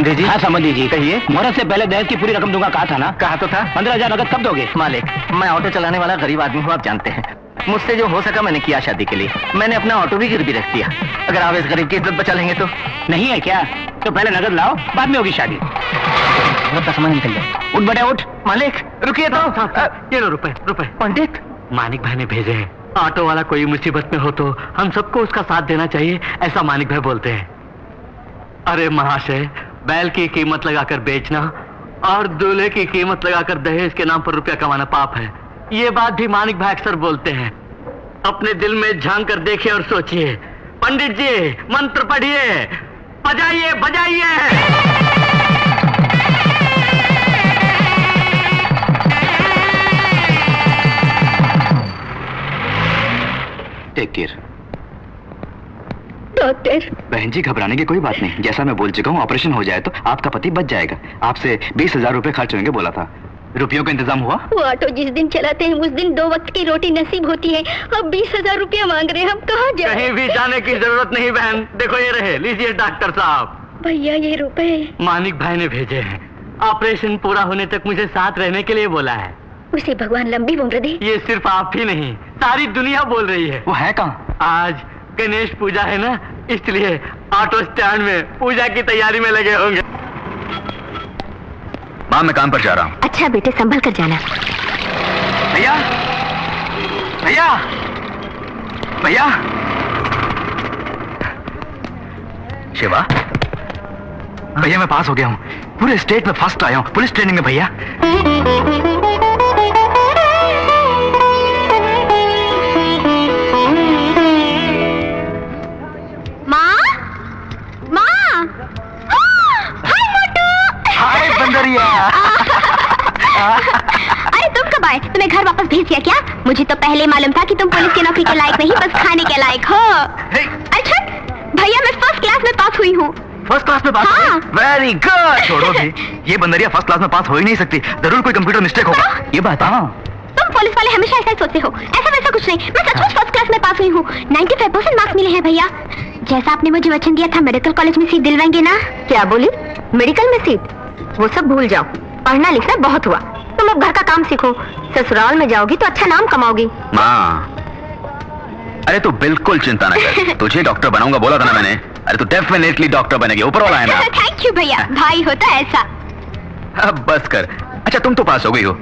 समझी जी? हाँ समझी जी। कहिए। मुहूर्त से पहले दहेज की पूरी रकम दूंगा, कहा था ना? कहा तो था। 15,000 नकद कब दोगे? मालिक, मैं ऑटो चलाने वाला गरीब आदमी हूँ, आप जानते हैं। मुझसे जो हो सका मैंने किया शादी के लिए। मैंने अपना ऑटो भी गिरवी रख दिया। अगर आप इस गरीब की इज्जत बचा लेंगे तो। नहीं है क्या? तो पहले नकद लाओ, बाद में होगी शादी। मुहूर्त का समय निकल जाए। उठ बेटा उठ। मालिक रुकिए तो। ये लो रुपए। पंडित, मानिक भाई ने भेजे हैं। ऑटो वाला कोई मुसीबत में हो तो हम सबको उसका साथ देना चाहिए, ऐसा मानिक भाई बोलते हैं। अरे महाशय, बैल की कीमत लगाकर बेचना और दूल्हे की कीमत लगाकर दहेज के नाम पर रुपया कमाना पाप है। ये बात भी मानिक भाई अक्सर बोलते हैं। अपने दिल में झांक कर देखिए और सोचिए। पंडित जी मंत्र पढ़िए, बजाइए बजाइए। Take care. डॉक्टर। बहन जी घबराने की कोई बात नहीं, जैसा मैं बोल चुका हूँ, ऑपरेशन हो जाए तो आपका पति बच जाएगा। आपसे 20,000 रुपए खर्च होंगे बोला था। रुपयों का इंतजाम हुआ? वो ऑटो जिस दिन चलाते हैं उस दिन 2 वक्त की रोटी नसीब होती है। अब 20,000 रुपया मांग रहे हैं, हम कहाँ जाएं? कहीं भी जाने की जरूरत नहीं बहन, देखो ये रहे, लीजिए डॉक्टर साहब। भैया ये रुपए मानिक भाई ने भेजे हैं। ऑपरेशन पूरा होने तक मुझे साथ रहने के लिए बोला है। उसे भगवान लंबी उम्र दे। ये सिर्फ आप ही नहीं, सारी दुनिया बोल रही है। वो है कहाँ? आज गणेश पूजा है ना, इसलिए ऑटो स्टैंड में पूजा की तैयारी में लगे होंगे। माँ मैं काम पर जा रहा हूँ। अच्छा बेटे संभल कर जाना। भैया भैया भैया। शिवा भैया मैं पास हो गया हूँ, पूरे स्टेट में फर्स्ट आया हूँ पुलिस ट्रेनिंग में भैया। अरे तुम कब आए? तुम्हें घर वापस भेज दिया क्या? मुझे तो पहले मालूम था कि तुम पुलिस की नौकरी के लायक नहीं, बस खाने के लायक हो। अच्छा भैया मैं फर्स्ट क्लास में पास हुई हूँ। फर्स्ट क्लास में पास? हाँ। Very good. छोड़ो भी, ये बंदरिया फर्स्ट क्लास में पास हो ही नहीं सकती, जरूर कोई कंप्यूटर मिस्टेक होगा। ये बात हाँ। तुम पुलिस वाले हमेशा ऐसा ही सोचते हो, ऐसा वैसा कुछ नहीं। मैं सचमुच फर्स्ट क्लास में पास हुई हूँ। 95% मार्क्स मिले हैं भैया। जैसा आपने मुझे वचन दिया था मेडिकल कॉलेज में सीट दिलवाएंगे ना। क्या बोली? मेडिकल में सीट? वो सब भूल जाओ, पढ़ना लिखना बहुत हुआ। तुम अब घर का काम सीखो, ससुराल में जाओगी तो अच्छा नाम कमाओगी। माँ अरे तू बिल्कुल चिंता न कर, तुझे डॉक्टर बनाऊंगा बोला था ना मैंने। अरे तू डेफिनेटली डॉक्टर बनेगी, ऊपर वाला है ना। थैंक यू भैया, भाई होता ऐसा। अब बस कर। अच्छा तुम तो पास हो गई हो,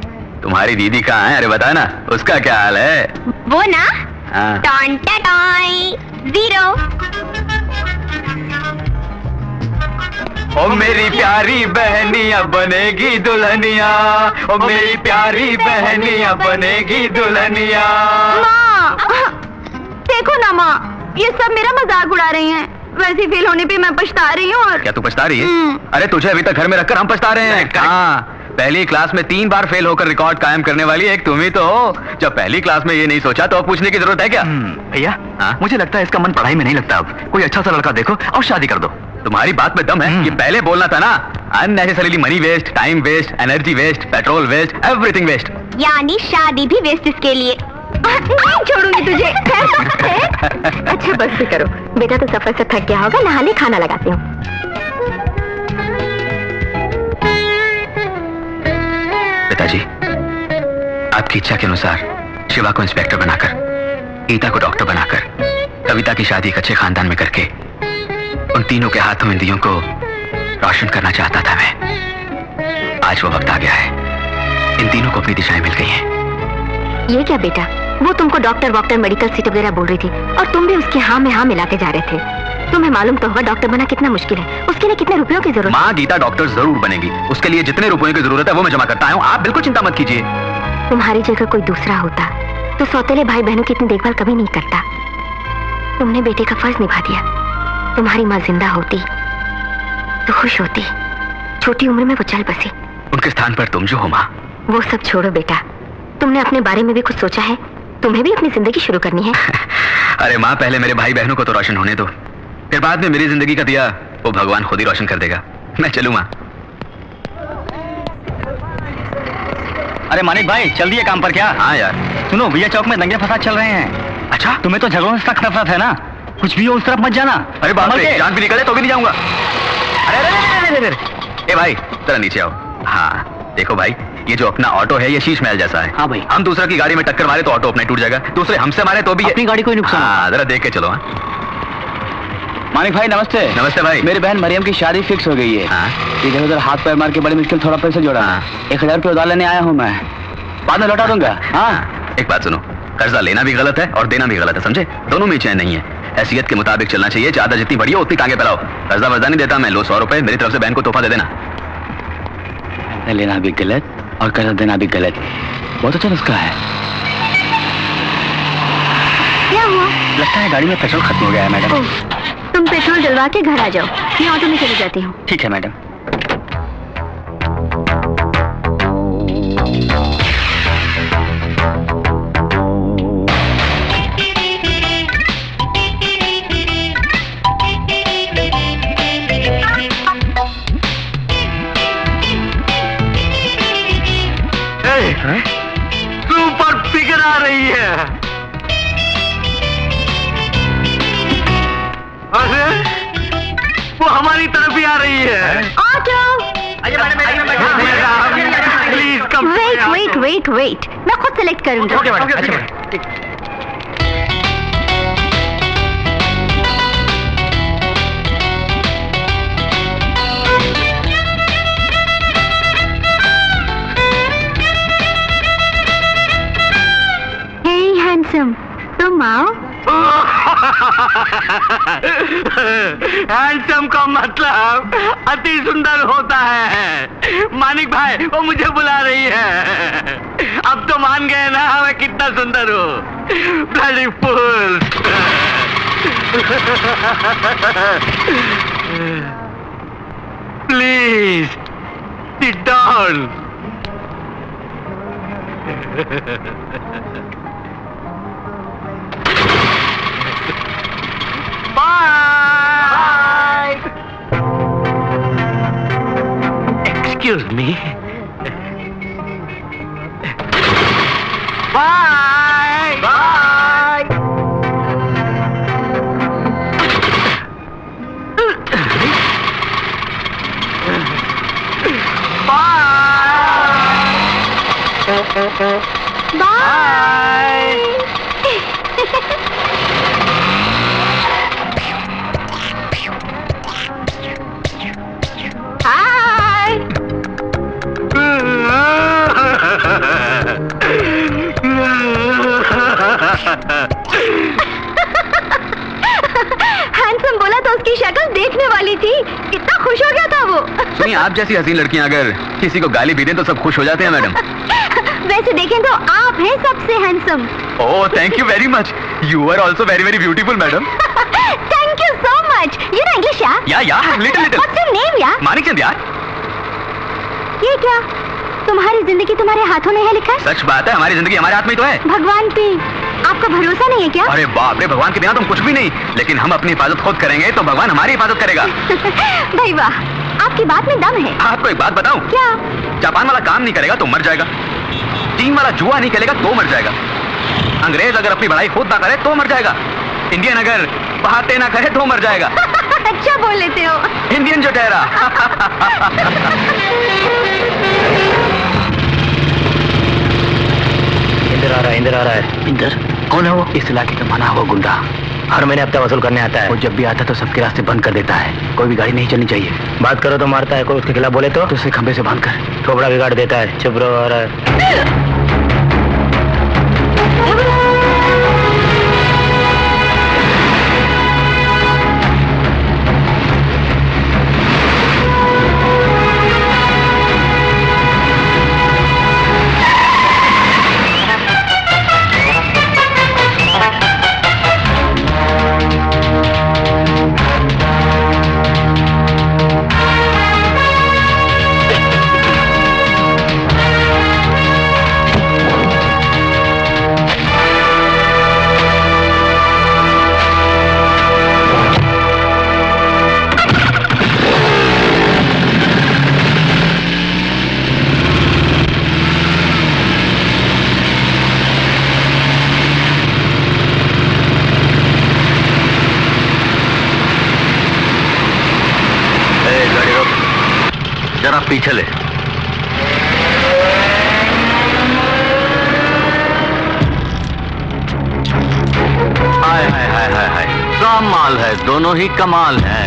तुम्हारी दीदी कहाँ है? अरे बता ना, उसका क्या हाल है? वो ना हाँ। Ton toy 0। ओ मेरी प्यारी बहनिया बनेगी दुल्हनिया, ओ मेरी प्यारी बहनिया बनेगी दुल्हनिया। माँ देखो ना माँ, ये सब मेरा मजाक उड़ा रही हैं। वैसे फेल होने पे मैं पछता रही हूँ। और क्या तू पछता रही है? अरे तुझे अभी तक घर में रखकर हम पछता रहे हैं। हाँ, पहली क्लास में 3 बार फेल होकर रिकॉर्ड कायम करने वाली एक तुम ही तो हो। जब पहली क्लास में ये नहीं सोचा तो अब पूछने की जरूरत है क्या? भैया मुझे लगता है इसका मन पढ़ाई में नहीं लगता। अब कोई अच्छा सा लड़का देखो और शादी कर दो। तुम्हारी बात में दम है, ये पहले बोलना था ना। Unnecessarily money waste, time waste, energy waste, petrol waste, everything waste. यानी शादी भी वेस्ट इसके लिए। नहीं छोड़ूंगी तुझे। अच्छा बस भी करो बेटा, तो सफर से थक गया होगा, नहाने खाना लगाती हूँ। पिताजी आपकी इच्छा के अनुसार शिवा को इंस्पेक्टर बनाकर, गीता को डॉक्टर बनाकर, कविता की शादी एक अच्छे खानदान में करके उन तीनों के हाथों इंद्रियों को रोशन करना चाहता था मैं। आज वो वक्त आ गया है, इन तीनों को अपनी दिशाएं मिल गई हैं। ये क्या बेटा, वो तुमको डॉक्टर वॉक्टर मेडिकल सीट वगैरह बोल रही थी और तुम भी उसके हाँ में हाँ मिलाते जा रहे थे। तुम्हें मालूम तो होगा डॉक्टर बना कितना मुश्किल है, उसके लिए कितने रुपयों की जरूरत। माँ गीता डॉक्टर जरूर बनेगी, उसके लिए जितने रुपयों की जरूरत है वो मैं जमा करता हूँ, आप बिल्कुल चिंता मत कीजिए। तुम्हारी जगह कोई दूसरा होता तो सौतेले भाई बहनों की इतनी देखभाल कभी नहीं करता। तुमने बेटे का फर्ज निभा दिया। तुम्हारी माँ जिंदा होती तो खुश होती, छोटी उम्र में वो चल बसी। उनके स्थान पर तुम जो हो माँ। वो सब छोड़ो बेटा, तुमने अपने बारे में भी कुछ सोचा है? तुम्हें भी अपनी जिंदगी शुरू करनी है। अरे माँ पहले मेरे भाई बहनों को तो रोशन होने दो, फिर बाद में मेरी जिंदगी का दिया वो भगवान खुद ही रोशन कर देगा। मैं चलूँ माँ। अरे मानिक भाई चल दिए काम पर क्या? हाँ यार। सुनो भैया चौक में दंगे फसाद चल रहे हैं। अच्छा तुम्हें तो झगड़ों से सख्त नफरत है ना, कुछ भी हो उस तरफ मत जाना। अरे बाप रे, जान भी निकले तो भी नहीं जाऊंगा। अरे अरे ए भाई जरा नीचे आओ। हाँ देखो भाई, ये जो अपना ऑटो है ये शीश महल जैसा है। हाँ भाई। हम दूसरा की गाड़ी में टक्कर मारे तो ऑटो अपने टूट जाएगा, दूसरे हमसे मारे तो भी अपनी गाड़ी को ही नुकसान हाँ, जरा देख के चलो। हाँ मानिक भाई नमस्ते। नमस्ते भाई। मेरी बहन मरियम की शादी फिक्स हो गई है। हाँ इधर उधर हाथ पैर मार के बड़ी मुश्किल थोड़ा पैसे जोड़ा। हाँ। 1000 रुपये उधार लेने आया हूँ मैं, बाद में लौटा दूंगा। हाँ एक बात सुनो, कर्जा लेना भी गलत है और देना भी गलत है, समझे? दोनों में चैन नहीं है, हैसियत के मुताबिक चलना चाहिए। ज्यादा जितनी बड़ी हो उतनी टांगे फैलाओ। कर्जा वर्जा नहीं देता मैं, लो 100 रुपए मेरी तरफ से बहन को तोहफा दे देना। लेना भी गलत और कर्जा देना भी गलत। बहुत अच्छा नुस्खा है। क्या हुआ? लगता है गाड़ी में पेट्रोल खत्म हो गया है मैडम। ओह, तुम पेट्रोल डलवा के घर आ जाओ, मैं ऑटो में चली जाती हूँ। ठीक है मैडम। सुपर फिगर आ रही है। अरे वो हमारी तरफ ही आ रही है। ऑटो! Please come. वेट, मैं खुद सेलेक्ट करूंगी। Okay madam. हे हैंडसम, तुम आओ। हैंडसम का मतलब अति सुंदर होता है। मानिक भाई वो मुझे बुला रही है। अब तो मान गए ना मैं कितना सुंदर हूँ। Bloody fool. Please sit down. Bye. Excuse me. Bye. Bye. Hi! Handsome बोला तो उसकी शक्ल देखने वाली थी, कितना खुश हो गया था वो। सुनिए, आप जैसी हसीन लड़कियां अगर किसी को गाली भी दें तो सब खुश हो जाते हैं मैडम। वैसे देखें तो आप हैं सबसे handsome. Oh thank you very much, you are also very very beautiful madam. Thank you so much. You know English या little little. What's your name यार? मानिकचंद यार। ये क्या, तुम्हारी जिंदगी तुम्हारे हाथों में है लिखा है? सच बात है, हमारी जिंदगी हमारे हाथ में ही तो है। भगवान पे आपका भरोसा नहीं है क्या? अरे बाप रे, भगवान के बिना तुम कुछ भी नहीं, लेकिन हम अपनी हिफाजत खुद करेंगे तो भगवान हमारी हिफाजत करेगा। भाई वाह, आपकी बात में दम है। आपको एक बात बताऊं? क्या? जापान वाला काम नहीं करेगा तो मर जाएगा, चीन वाला जुआ नहीं खेलेगा तो मर जाएगा, अंग्रेज अगर अपनी पढ़ाई खुद ना करे तो मर जाएगा, इंडियन अगर बातें ना करे तो मर जाएगा। अच्छा बोल लेते हो। इंडियन जो ठहरा। इंदर आ रहा है। इंदर कौन है वो? इस इलाके का माना हुआ गुंडा, हर महीने हफ्ता वसूल करने आता है। वो जब भी आता है तो सबके रास्ते बंद कर देता है, कोई भी गाड़ी नहीं चलनी चाहिए। बात करो तो मारता है, कोई उसके खिलाफ बोले तो उसे खंबे से बांध कर थोबड़ा बिगाड़ देता है। चुप रहो। आ रहा है। आइए चले। हाय हाय हाय हाय हाय, कमाल है, दोनों ही कमाल है।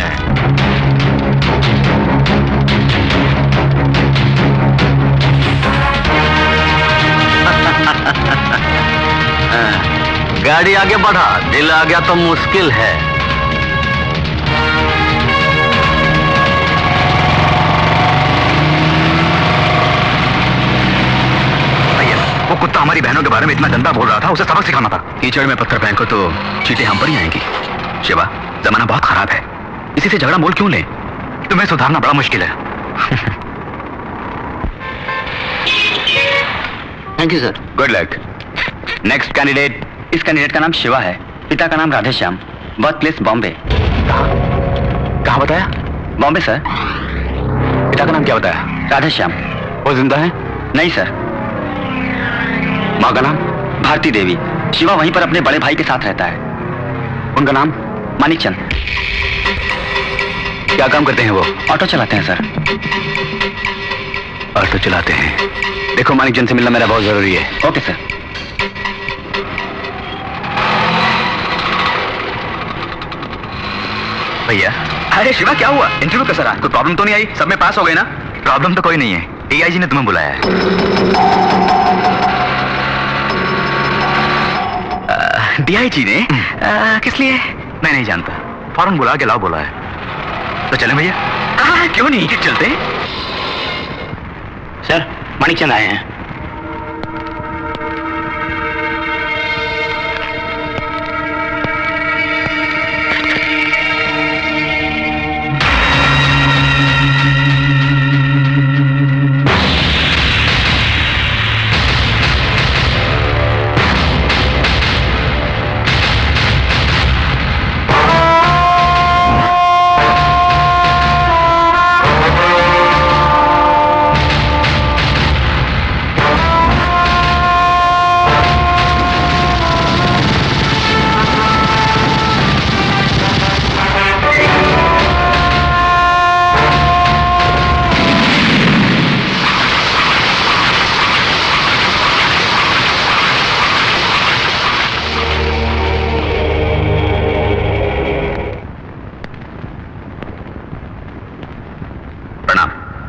गाड़ी आगे बढ़ा, दिल आ गया तो मुश्किल है। वो कुत्ता हमारी बहनों के बारे में इतना गंदा बोल रहा था, उसे सबक सिखाना था। कीचड़ में पत्थर फेंको तो चींटे हम पर ही आएंगी। शिवा, जमाना बहुत खराब है, इसी से झगड़ा मोल क्यों ले? तुम्हें सुधारना बड़ा मुश्किल है। Thank you sir. Good luck. Next candidate. इस कैंडिडेट का नाम शिवा है, पिता का नाम राधेश्याम, बर्थ प्लेस बॉम्बे। कहाँ बताया? बॉम्बे सर। पिता का नाम क्या बताया? राधेश्याम। वो जिंदा है? नहीं सर। माँ का नाम? भारती देवी। शिवा वहीं पर अपने बड़े भाई के साथ रहता है। उनका नाम? मानिकचंद। क्या काम करते हैं वो? ऑटो चलाते हैं सर। ऑटो चलाते हैं। देखो, मानिकचंद से मिलना मेरा बहुत जरूरी है। Okay sir. भैया। अरे शिवा, क्या हुआ? इंटरव्यू कैसा रहा? कोई प्रॉब्लम तो नहीं आई? सब में पास हो गए ना? प्रॉब्लम तो कोई नहीं है, एआई जी ने तुम्हें बुलाया है। डीआईजी ने? किस लिए? मैं नहीं जानता, फौरन बुला के लाओ बोला है। तो चलें भैया? क्यों नहीं, चलते। सर, मानिकचंद आए हैं।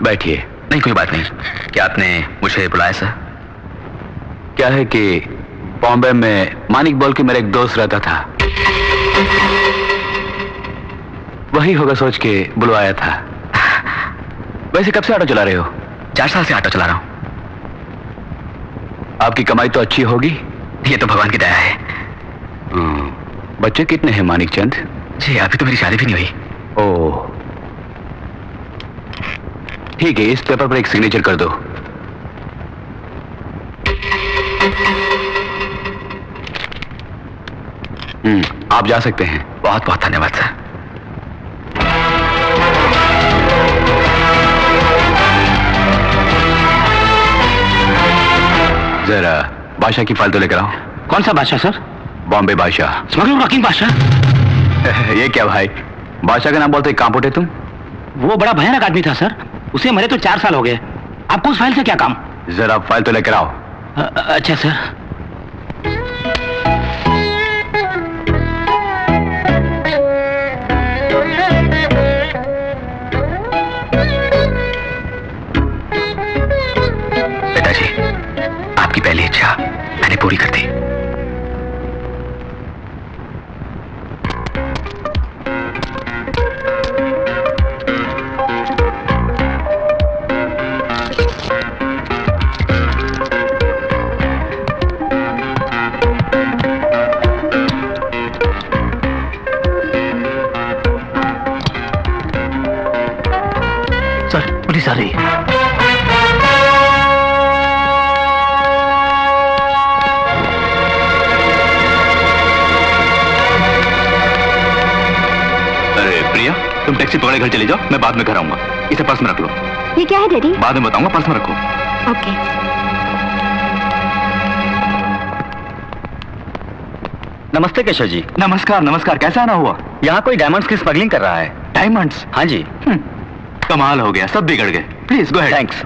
बैठिए। नहीं, कोई बात नहीं। क्या आपने मुझे बुलाया सर? क्या है कि बॉम्बे में मानिक बोल के मेरा एक दोस्त रहता था, वही होगा सोच के बुलवाया था। वैसे कब से ऑटो चला रहे हो? 4 साल से ऑटो चला रहा हूं। आपकी कमाई तो अच्छी होगी। ये तो भगवान की दया है। बच्चे कितने हैं मानिकचंद? जी, अभी तो मेरी शादी भी नहीं हुई। ओह, ठीक है, इस पेपर पर एक सिग्नेचर कर दो। आप जा सकते हैं। बहुत बहुत धन्यवाद सर। जरा बादशाह की फाइल तो लेकर आओ। कौन सा बादशाह सर? बॉम्बे बादशाह। स्मगलर रॉकिंग बादशाह? ये क्या भाई, बादशाह का नाम बोलते कहां फुटे तुम? वो बड़ा भयानक आदमी था सर, उसे मरे तो 4 साल हो गए। आपको उस फाइल से क्या काम? जरा फाइल तो लेकर आओ। अच्छा सर। पिताजी, आपकी पहली इच्छा मैंने पूरी कर दी। पुलिस आ रही है। अरे प्रिया, तुम टैक्सी पकड़े घर चले जाओ, मैं बाद में घर आऊंगा। इसे पर्स में रख लो। ये क्या है डैडी? बाद में बताऊंगा, पर्स में रखो। ओके। नमस्ते केशव जी। नमस्कार नमस्कार। कैसा आना हुआ? यहाँ कोई डायमंड्स की स्मगलिंग कर रहा है। डायमंड्स? हाँ जी। कमाल हो गया, सब बिगड़ गए। Please go ahead. Thanks.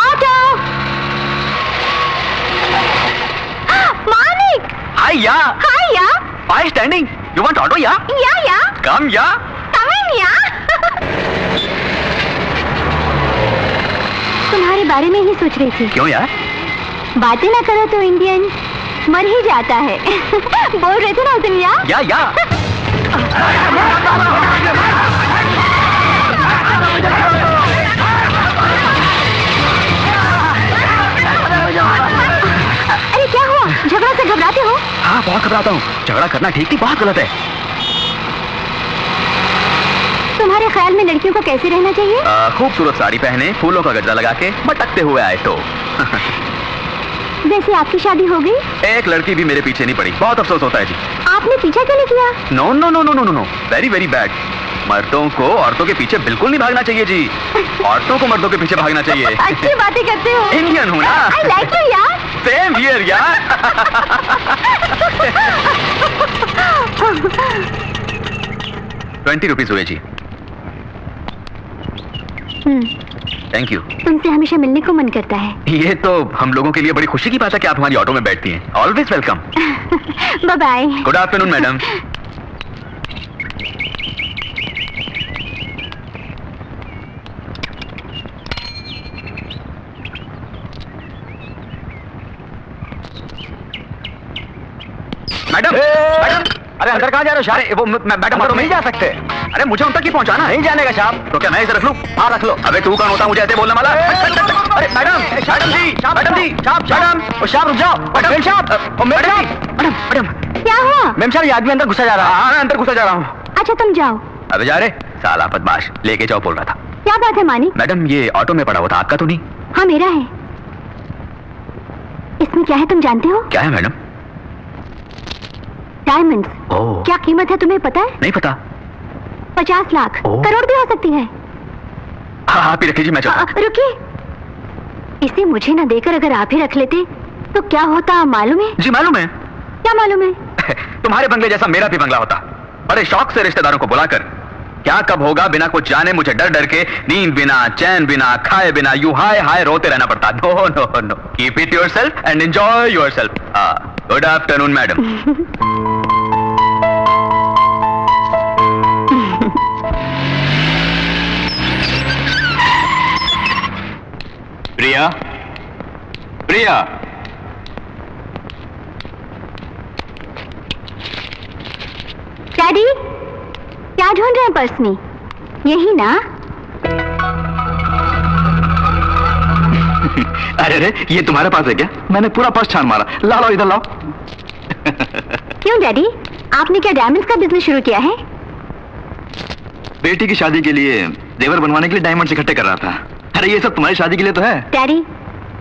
Auto. Manik. Hi या। हाय या। Why standing? You want auto या? या Come या। कमिंग या। तुम्हारे बारे में ही सोच रही थी। क्यों यार? बातें ना करो तो इंडियन मर ही जाता है। बोल रहे थे ना उस दिन या? या। अरे क्या हुआ? झगड़ा से घबराते हो? हाँ बहुत घबराता हूँ। झगड़ा करना ठीक नहीं, बहुत गलत है। तुम्हारे ख्याल में लड़कियों को कैसे रहना चाहिए? खूबसूरत साड़ी पहने, फूलों का गजरा लगा के मटकते हुए आए तो। वैसे आपकी शादी हो गई? एक लड़की भी मेरे पीछे नहीं पड़ी, बहुत अफसोस होता है जी। आपने पीछा क्यों नहीं किया? No no no no no no, very very bad. मर्दों को औरतों के पीछे बिल्कुल नहीं भागना चाहिए जी। औरतों को मर्दों के पीछे भागना चाहिए। अच्छी बातें करते हो। इंडियन हूँ ना। आई लाइक यू यार। सेम हियर यार। 20 रुपीज हुए जी। Thank you. तुमसे हमेशा मिलने को मन करता है। ये तो हम लोगों के लिए बड़ी खुशी की बात है कि आप हमारी ऑटो में बैठती हैं। Always welcome. Bye bye. Good afternoon madam. Madam madam, अरे अंदर कहाँ जा रहे हो? अरे वो मैडम अंदर नहीं जा सकते। अरे मुझे उन तक ही पहुंचाना है। नहीं जाने का साहब। तो क्या मैं इसे रख लूं? हाँ रख लो। अबे तू कौन होता मुझे ऐसे बोलने वाला? अरे मैडम मैडम जी मैडम जी मैडम शाम रुक जाओ। मैडम साहब मैडम मैडम क्या हुआ? मैम साहब ये आदमी अंदर घुसा जा रहा है। हाँ अंदर घुसा जा रहा हूँ। अच्छा तुम जाओ। अबे जा रे साला बदमाश, लेके जाओ बोल रहा था। क्या बात है मानिक? मैडम ये ऑटो में पड़ा हुआ था, आपका तो नहीं? हाँ मेरा है। इसमें क्या है तुम जानते हो? क्या है मैडम? डायमंड्स। ओह क्या कीमत है तुम्हें पता है? नहीं पता। 50 लाख, ओह। करोड़ भी हो सकती है। हाँ आप ही रख लीजिए, मैं चलता। रुकिए, इसे मुझे ना देकर अगर आप ही रख लेते तो क्या होता मालूम है? जी मालूम है। क्या मालूम है? तुम्हारे बंगले जैसा मेरा भी बंगला होता। बड़े शौक से रिश्तेदारों को बुलाकर, क्या कब होगा बिना कुछ जाने मुझे डर डर के, नींद बिना, चैन बिना, खाए बिना, यू हाय हाय रोते रहना पड़ता। No no no, keep it yourself and enjoy yourself. Good afternoon madam. Priya Priya, daddy क्या ढूंढ रहे हैं पर्स में? यही ना? अरे अरे ये तुम्हारे पास है क्या? मैंने पूरा पर्स छान मारा। लाओ इधर लाओ। क्यों डैडी, आपने क्या डायमंड्स का बिजनेस शुरू किया है? बेटी की शादी के लिए जेवर बनवाने के लिए डायमंड्स इकट्ठे कर रहा था। अरे ये सब तुम्हारी शादी के लिए तो है। डैडी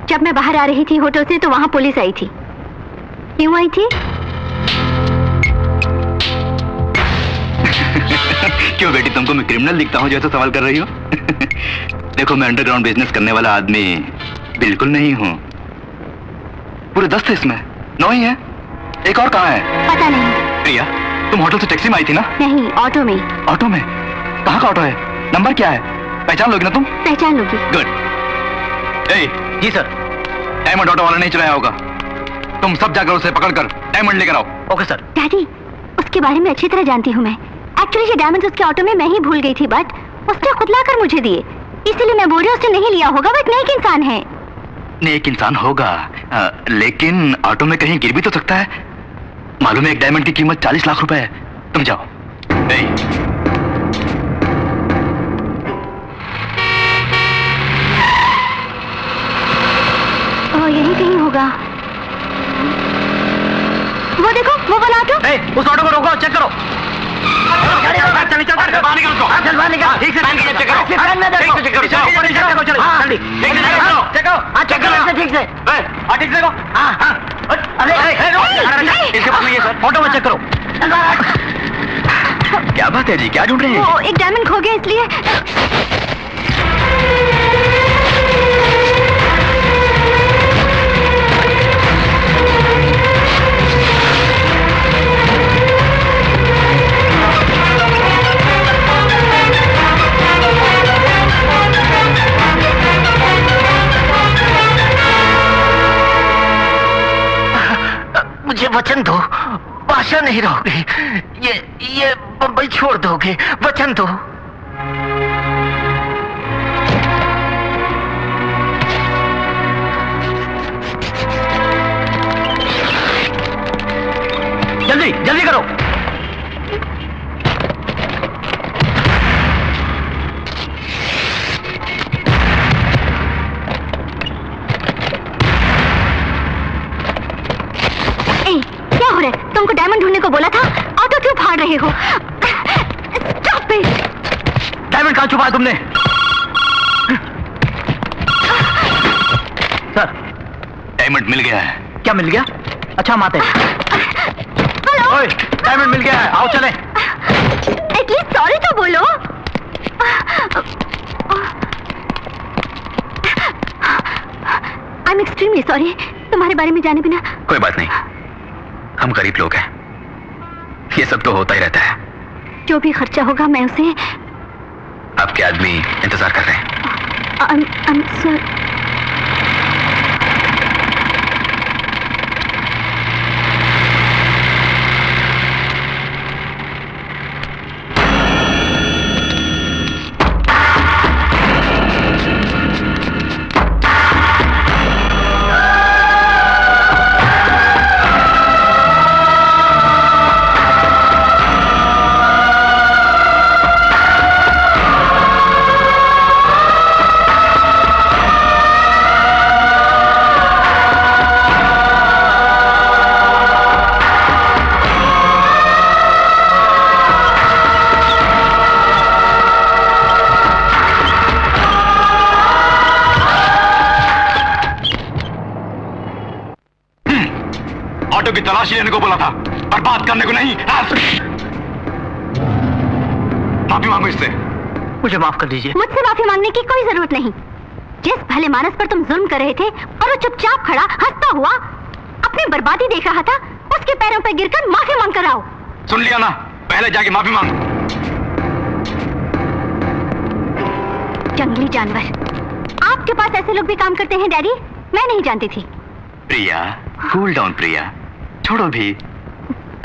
जब मैं बाहर आ रही थी होटल से तो वहां पुलिस आई थी। क्यों आई थी? क्यों बेटी, तुमको मैं क्रिमिनल दिखता हूँ जो ऐसा सवाल कर रही हो? देखो मैं अंडरग्राउंड बिजनेस करने वाला आदमी बिल्कुल नहीं हूँ। पूरे 10 थे इसमें, 9 ही है। एक और कहाँ है? पता नहीं। प्रिया तुम होटल से टैक्सी में आई थी ना? नहीं, ऑटो में। ऑटो में? कहाँ का ऑटो है? नंबर क्या है? पहचान लोगी ना तुम? पहचान लोगी। गुड। जी सर। डायमंड ऑटो वाला नहीं चलाया होगा। तुम सब जाकर उसे पकड़कर डायमंड लेकर आओ। Okay sir. डैडी उसके बारे में अच्छी तरह जानती हूँ मैं। एक्चुअली ये डायमंड्स उसके ऑटो में मैं ही भूल गई थी, बट उसने खुद लाकर मुझे दिए, इसीलिए मैं बोल रही हूँ उसने नहीं लिया होगा। बट नेक इंसान है। नेक इंसान होगा लेकिन ऑटो में कहीं गिर भी तो सकता है। मालूम है एक डायमंड की कीमत 40 लाख रुपए है। तुम जाओ। यही कहीं होगा। वो देखो वो वाला ऑटो। उस ऑटो को रोको, चेक करो। ऑटो में चेक करो। क्या बात है जी, क्या ढूंढ रहे हैं? वो एक डायमंड खो गया इसलिए। वचन दो, भाषा नहीं रहोगे, ये बम्बई छोड़ दोगे, वचन दो। जल्दी जल्दी करो। क्या हो रहा है? तुमको डायमंड ढूंढने को बोला था, ऑटो क्यों फाड़ रहे हो? Stop it! डायमंड कहाँ छुपा तुमने? सर, डायमंड मिल गया है। क्या मिल गया? अच्छा हम आते हैं। ओए, डायमंड मिल गया है, आओ चले। एटलीस्ट सॉरी तो बोलो। आई एम एक्सट्रीमली सॉरी, तुम्हारे बारे में जाने बिना। कोई बात नहीं, हम गरीब लोग हैं, ये सब तो होता ही रहता है। जो भी खर्चा होगा मैं उसे। आपके आदमी इंतजार कर रहे हैं। सर, ऑटो की तलाशी लेने को बोला था, बर्बाद करने को नहीं। माफी मांगो इससे। मुझे माफ कर दीजिए। मुझसे माफी मांगने की कोई जरूरत नहीं। जिस भले मानस पर तुम जुल्म कर रहे थे और वो चुपचाप खड़ा हंसता हुआ अपनी बर्बादी देख रहा था, उसके पैरों पर गिरकर माफी मांग कर आओ। सुन लिया ना, पहले जाके माफी मांगो। जंगली जानवर, आपके पास ऐसे लोग भी काम करते हैं डैडी? मैं नहीं जानती थी। प्रिया, कूल डाउन प्रिया, छोड़ो भी।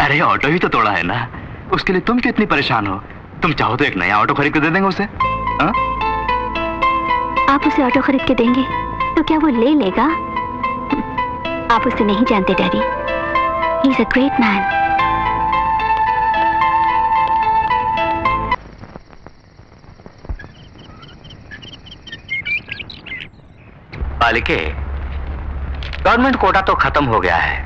अरे ऑटो ही तो तोड़ा है ना, उसके लिए तुम क्यों इतनी परेशान हो? तुम चाहो तो एक नया ऑटो खरीद के दे देंगे उसे। हा? आप उसे ऑटो खरीद के देंगे तो क्या वो ले लेगा? आप उसे नहीं जानते daddy, he is a great man. बालिके, गवर्नमेंट कोटा तो खत्म हो गया है,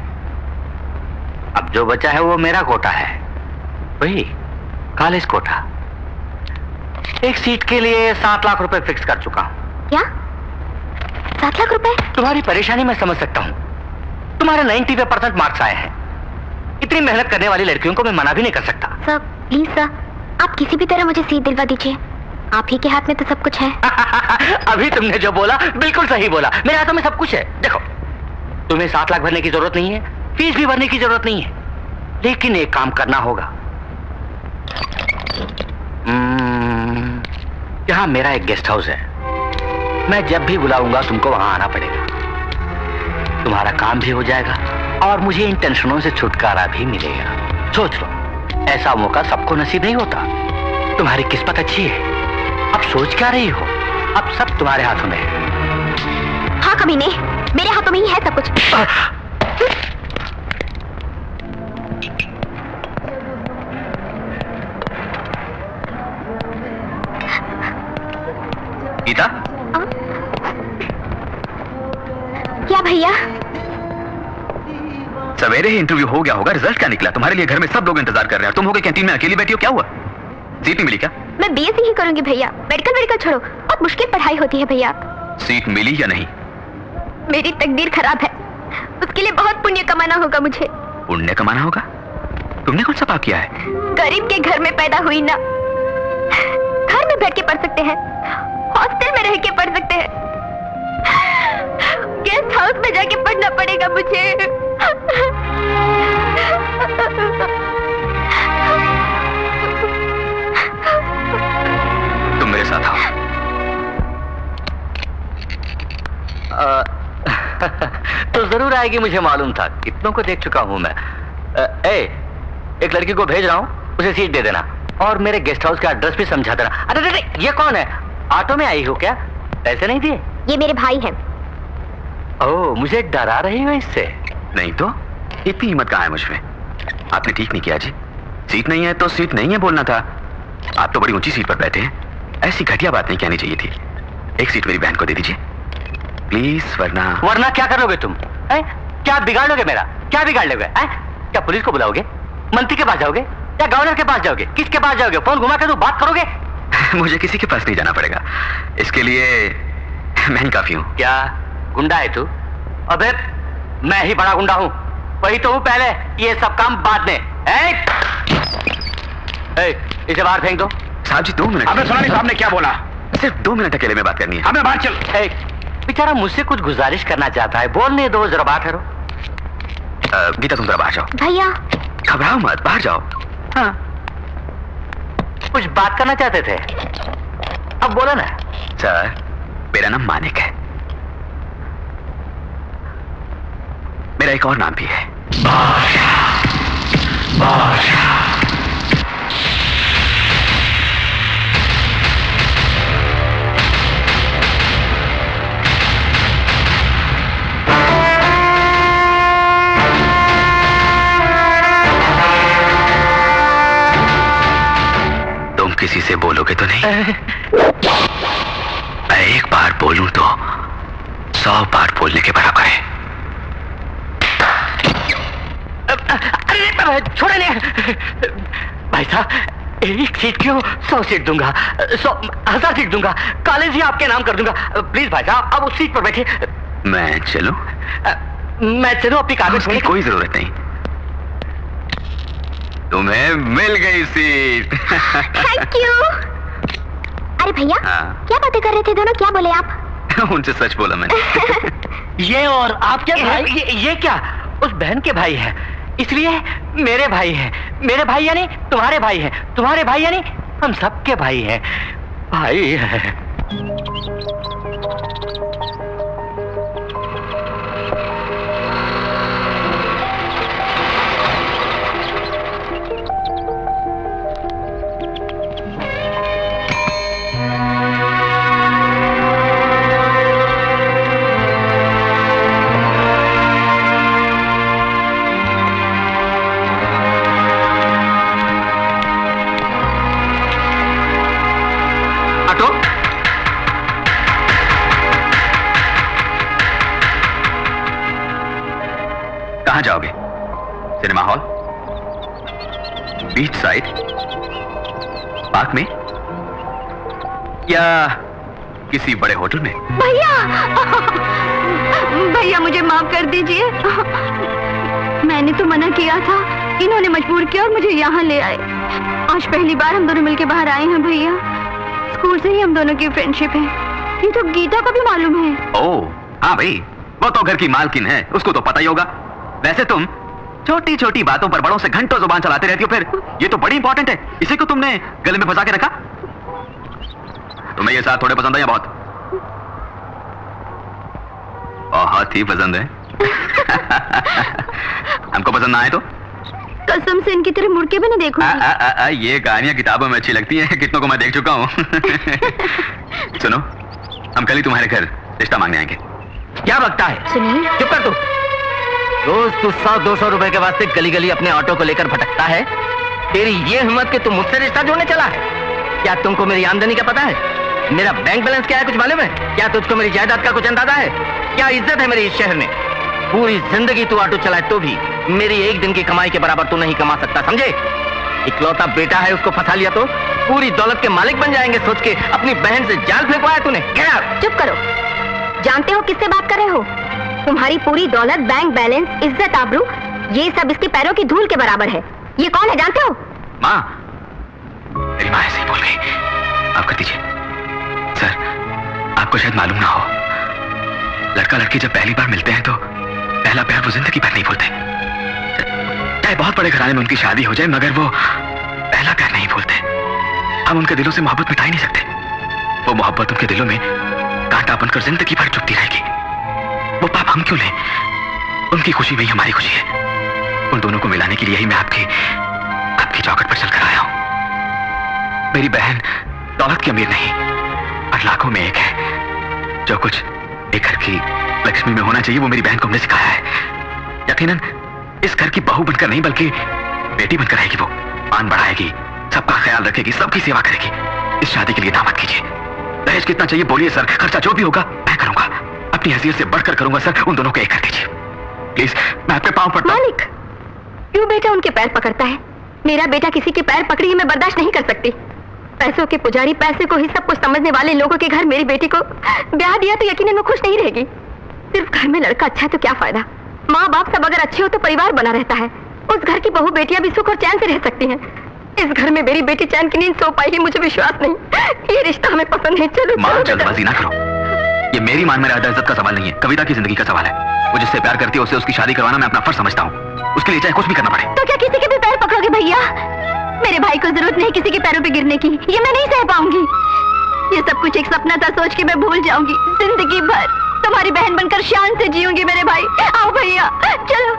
अब जो बचा है वो मेरा कोटा है, वही कॉलेज कोटा। एक सीट के लिए 7 लाख रुपए फिक्स कर चुका हूं। क्या? 7 लाख रुपए? तुम्हारी परेशानी मैं समझ सकता हूं, तुम्हारे 95% मार्क्स आए हैं, इतनी मेहनत करने वाली लड़कियों को मैं मना भी नहीं कर सकता। सर प्लीज सर, आप किसी भी तरह मुझे सीट दिलवा दीजिए, आप ही के हाथ में तो सब कुछ है। अभी तुमने जो बोला बिल्कुल सही बोला, मेरे हाथों में सब कुछ है। देखो, तुम्हें 7 लाख भरने की जरूरत नहीं है, फीस भी भरने की जरूरत नहीं है, लेकिन एक काम करना होगा। यहाँ मेरा एक गेस्ट हाउस है, मैं जब भी बुलाऊंगा तुमको वहां आना पड़ेगा। तुम्हारा काम भी हो जाएगा और मुझे इन टेंशनों से छुटकारा भी मिलेगा। सोच लो, ऐसा मौका सबको नसीब नहीं होता। तुम्हारी किस्मत अच्छी है, अब सोच क्या रही हो? अब सब तुम्हारे हाथों में है। हाँ कमीने, मेरे हाथों में ही है सब कुछ। गीता, क्या भैया? सवेरे ही इंटरव्यू हो गया होगा, रिजल्ट क्या निकला? तुम्हारे लिए घर में सब लोग इंतजार कर रहे हैं, तुम हो गए कैंटीन में अकेली बैठी हो, क्या हुआ? सीट नहीं मिली क्या? मैं बीएससी ही करूंगी भैया, मेडिकल छोड़ो, बहुत मुश्किल पढ़ाई होती है भैया। सीट मिली या नहीं? मेरी तकदीर खराब है, उसके लिए बहुत पुण्य कमाना होगा मुझे। पुण्य कमाना होगा? तुमने कौन सा पाप किया है? गरीब के घर में पैदा हुई ना, घर में बैठ के पढ़ सकते हैं, हॉस्टल में रह के पढ़ सकते हैं, गेस्ट हाउस में जाके पढ़ना पड़ेगा मुझे। तुम मेरे साथ आओ। तो जरूर जरूर आएगी, मुझे मालूम था, कितनों को देख चुका हूं मैं। एक लड़की को भेज रहा हूं, उसे सीट दे देना और मेरे गेस्ट हाउस का एड्रेस भी समझा देना। अरे ये कौन है? ऑटो में आई हो क्या? पैसे नहीं दिए? ये मेरे भाई हैं। ओह, मुझे डरा रही हो इससे? नहीं तो इतनी हिम्मत कहाँ है मुझमें? आपने ठीक नहीं किया जी, सीट नहीं है तो सीट नहीं है बोलना था। आप तो बड़ी ऊंची सीट पर बैठे हैं, ऐसी घटिया बात नहीं कहनी चाहिए थी। एक सीट मेरी बहन को दे दीजिए प्लीज, वरना क्या करोगे तुम? क्या बिगाड़ लोगे मेरा? क्या बिगाड़ लोगे? क्या पुलिस को बुलाओगे? मंत्री के पास जाओगे या गवर्नर के पास जाओगे? किसके पास जाओगे? फोन घुमा के तो बात करोगे? मुझे किसी के पास नहीं जाना पड़ेगा, इसके लिए मैं ही काफी हूँ। क्या गुंडा है तू? अबे मैं ही बड़ा गुंडा हूँ, वही तो हूँ पहले, ये सब काम बाद में। इसे बाहर फेंक दो। साहब जी 2 मिनट। अबे सुना नहीं साहब ने क्या बोला? सिर्फ 2 मिनट अकेले में बात करनी है। अबे बाहर चल। बेचारा मुझसे कुछ गुजारिश करना चाहता है, बोलने दो, जरा बात करो। गीता तुम जरा बाहर जाओ। भैया घबराओ मत, बाहर जाओ। हाँ, कुछ बात करना चाहते थे, अब बोलो ना। सर मेरा नाम मानिक है, मेरा एक और नाम भी है, बादशाह। बादशाह। तुम किसी से बोलोगे तो नहीं? मैं एक बार बोलूं तो 100 बार बोलने के बराबर है। अरे छोड़े नहीं भाई साहब, एक सीट क्यों, 100 सीट दूंगा, 1000 सीट दूंगा, कॉलेज ही आपके नाम कर दूंगा। प्लीज भाई साहब, अब उस सीट पर बैठे। मैं चलूं? मैं चलूं? अपनी कागज की कोई जरूरत नहीं, तुम्हें मिल गई सीट। Thank you. अरे भैया क्या बातें कर रहे थे दोनों, क्या बोले आप? उनसे सच बोला मैंने। ये और आप क्या भाई? ये क्या? उस बहन के भाई है, इसलिए मेरे भाई हैं। मेरे भाई यानी तुम्हारे भाई हैं, तुम्हारे भाई यानी हम सबके भाई हैं। भाई है। कहाँ जाओगे? Cinema hall, beach side, park में या किसी बड़े होटल में? भैया भैया मुझे माफ कर दीजिए, मैंने तो मना किया था, इन्होंने मजबूर किया और मुझे यहाँ ले आए। आज पहली बार हम दोनों मिलके बाहर आए हैं भैया, स्कूल से ही हम दोनों की फ्रेंडशिप है, ये तो गीता को भी मालूम है। ओह हाँ भाई, वो तो घर की मालकिन है, उसको तो पता ही होगा। वैसे तुम छोटी छोटी बातों पर बड़ों से घंटों जुबान चलाते रहती हो, फिर ये तो बड़ी इंपॉर्टेंट है, इसे को तुमने गले में फंसा के रखा? तुम्हें ये साथ थोड़े पसंद है या बहुत? बहुत ही पसंद है। हमको पसंद ना आए तो कसम से इनकी तरह मुड़ के भी नहीं देखूंगी। ये कहानियां किताबों में अच्छी लगती हैं, कितनों को मैं देख चुका हूँ। सुनो, हम कल ही तुम्हारे घर रिश्ता मांगने आएंगे। क्या बकता है? सुनिए, चुप कर तू। रोज तू 100-200 रुपए के वास्ते गली गली अपने ऑटो को लेकर भटकता है। तेरी ये हिम्मत कि तू मुझसे रिश्ता जोड़ने चला है? क्या तुमको मेरी आमदनी का पता है? मेरा बैंक बैलेंस क्या है कुछ मालूम है? क्या तुझको मेरी जायदाद का कुछ अंदाजा है? क्या इज्जत है मेरी इस शहर में? पूरी जिंदगी तू ऑटो चलाए तो भी मेरी एक दिन की कमाई के बराबर तू नहीं कमा सकता, समझे? इकलौता बेटा है, उसको फंसा लिया तो पूरी दौलत के मालिक बन जाएंगे सोच के अपनी बहन से जाल फेंकवाया तूने। क्या? चुप करो। जानते हो किससे बात कर रहे हो? तुम्हारी पूरी दौलत, बैंक बैलेंस, इज्जत, आबरू, ये सब इसके पैरों की धूल के बराबर है। ये कौन है जानते हो? माँ, मेरी माँ ऐसे ही बोल गई, आप कर दीजिए। सर, आपको शायद मालूम ना हो, लड़का लड़की जब पहली बार मिलते हैं तो पहला प्यार वो जिंदगी भर नहीं भूलते। चाहे बहुत बड़े घराने में उनकी शादी हो जाए, मगर वो पहला प्यार नहीं भूलते। हम उनके दिलों से मोहब्बत मिटा ही नहीं सकते। वो मोहब्बत उनके दिलों में कांटा बनकर जिंदगी भर चुभती रहेगी। वो पाप हम क्यों लें? उनकी खुशी में ही हमारी खुशी है। उन दोनों को मिलाने के लिए ही मैं आपकी चौखट पर चलकर आया हूं। मेरी बहन दौलत की अमीर नहीं और लाखों में एक है। जो कुछ एक घर की लक्ष्मी में होना चाहिए वो मेरी बहन को हमने सिखाया है। यकीनन इस घर की बहू बनकर नहीं बल्कि बेटी बनकर रहेगी। वो मान बढ़ाएगी, सबका ख्याल रखेगी, सबकी सेवा करेगी। इस शादी के लिए दामद कीजिए। दहेज कितना चाहिए बोलिए सर, खर्चा जो भी होगा मैं करूंगा। अपनी हैसियत से बढ़कर करूंगा सर। उन दोनों को एक कर दीजिए प्लीज, मैं आपके पांव पड़ता हूं। मालिक, क्यों बेटा उनके पैर पकड़ता है? मेरा बेटा किसी के पैर पकड़ी मैं बर्दाश्त नहीं कर सकती। पैसों के पुजारी, पैसे को ही सब कुछ समझने वाले लोगों के घर मेरी बेटी को ब्याह दिया तो यकीनन वो खुश नहीं रहेगी। सिर्फ घर में लड़का अच्छा है तो क्या फायदा? माँ बाप सब अगर अच्छे हो तो परिवार बना रहता है। उस घर की बहू बेटियां भी सुख और चैन से रह सकती हैं। इस घर में मेरी बेटी चैन की नींद सो पाएगी, मुझे विश्वास नहीं। ये रिश्ता हमें पसंद नहीं। चलो मां, जल्दबाजी ना करो। ये मेरी मान में रहता इज्जत का सवाल नहीं है, कविता की जिंदगी का सवाल है। वो जिससे प्यार करती है उससे उसकी शादी करवाना मैं अपना फर्ज समझता हूँ। उसके लिए चाहे कुछ भी करना पड़े। तो क्या किसी के भी पैर पकड़ोगे भैया? मेरे भाई को जरूरत नहीं किसी के पैरों पे गिरने की। ये मैं नहीं सह पाऊंगी। ये सब कुछ एक सपना था, सोच के मैं भूल जाऊंगी। जिंदगी भर तुम्हारी बहन बनकर शान से जीऊंगी। मेरे भाई आओ भैया, चलो।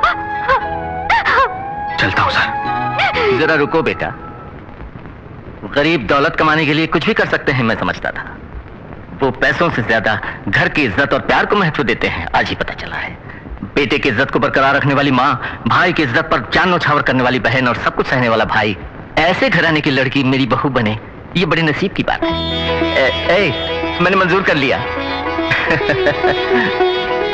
चलता हूँ सर। जरा रुको बेटा, गरीब दौलत कमाने के लिए कुछ भी कर सकते हैं मैं समझता था। वो पैसों से ज्यादा घर की इज्जत और प्यार को महत्व देते हैं, आज ही पता चला है। बेटे की इज्जत को बरकरार रखने वाली माँ, भाई की इज्जत पर जान न्यौछावर करने वाली बहन और सब कुछ सहने वाला भाई, ऐसे घराने की लड़की मेरी बहू बने, ये बड़ी नसीब की बात है। मैंने मंजूर कर लिया।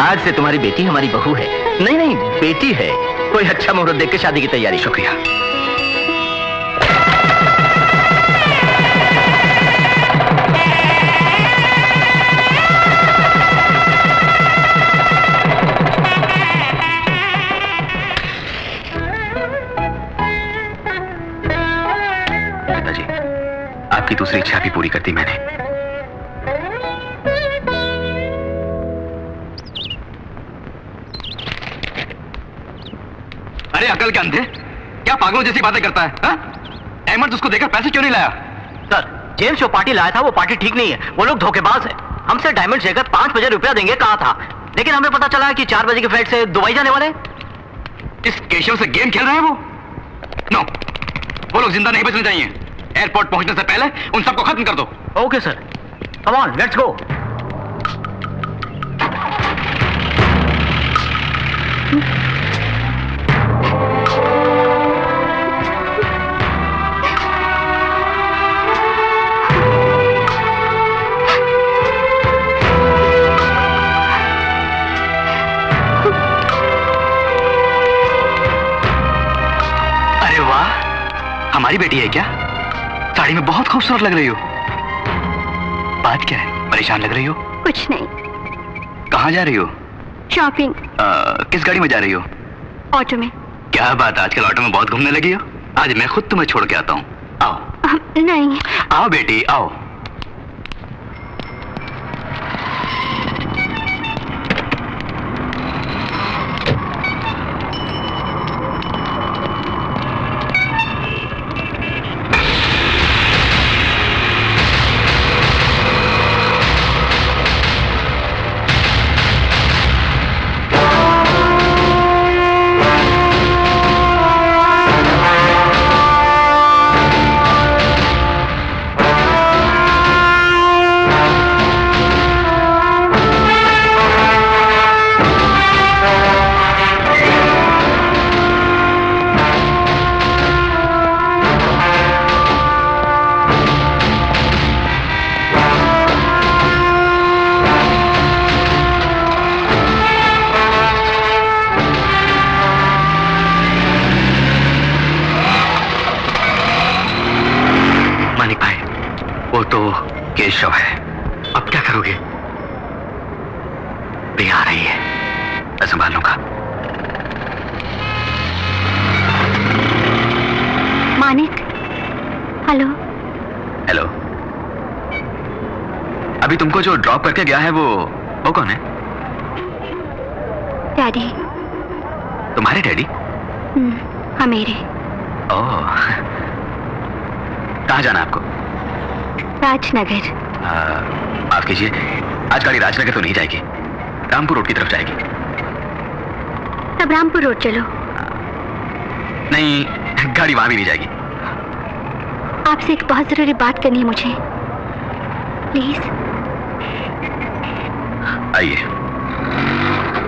आज से तुम्हारी बेटी हमारी बहू है। नहीं नहीं, बेटी है। कोई अच्छा मुहूर्त देख के शादी की तैयारी। शुक्रिया। पिताजी, आपकी दूसरी इच्छा भी पूरी कर दी मैंने। अरे अकल के अंधे, क्या पागलों जैसी बातें करता है? अहमद उसको देखकर पैसे क्यों नहीं लाया? सर, जेम्स जो पार्टी लाया था वो पार्टी ठीक नहीं है। वो लोग धोखेबाज है। हमसे डायमंड शेखर 5 बजे रुपया देंगे कहा था, लेकिन हमें पता चला है कि 4 बजे की फ्लाइट से दुबई जाने वाले। इस केशव से गेम खेल रहे हैं वो? नो, वो लोग जिंदा नहीं बचने चाहिए। एयरपोर्ट पहुंचने से पहले उन सबको खत्म कर दो। Okay sir, come on, let's go. अरे वाह, हमारी बेटी है क्या? साड़ी में बहुत खूबसूरत लग रही हो। बात क्या है, परेशान लग रही हो? कुछ नहीं। कहाँ जा रही हो? शॉपिंग। किस गाड़ी में जा रही हो? ऑटो में। क्या बात, आजकल ऑटो में बहुत घूमने लगी हो। आज मैं खुद तुम्हें छोड़ के आता हूँ। आओ। नहीं। आओ बेटी, आओ। केशव है। अब क्या करोगे? प्रिया आ रही है, मैं संभाल लूंगा। मानिक, हेलो। हेलो। अभी तुमको जो ड्रॉप करके गया है वो कौन है? डैडी। तुम्हारे डैडी? हाँ, मेरे। ओह, कहाँ जाना आपको? राजनगर। माफ कीजिए, आज गाड़ी राजनगर तो नहीं जाएगी, रामपुर रोड की तरफ जाएगी। तब रामपुर रोड चलो। नहीं, गाड़ी वहां भी नहीं जाएगी। आपसे एक बहुत जरूरी बात करनी है मुझे, प्लीज। आइए,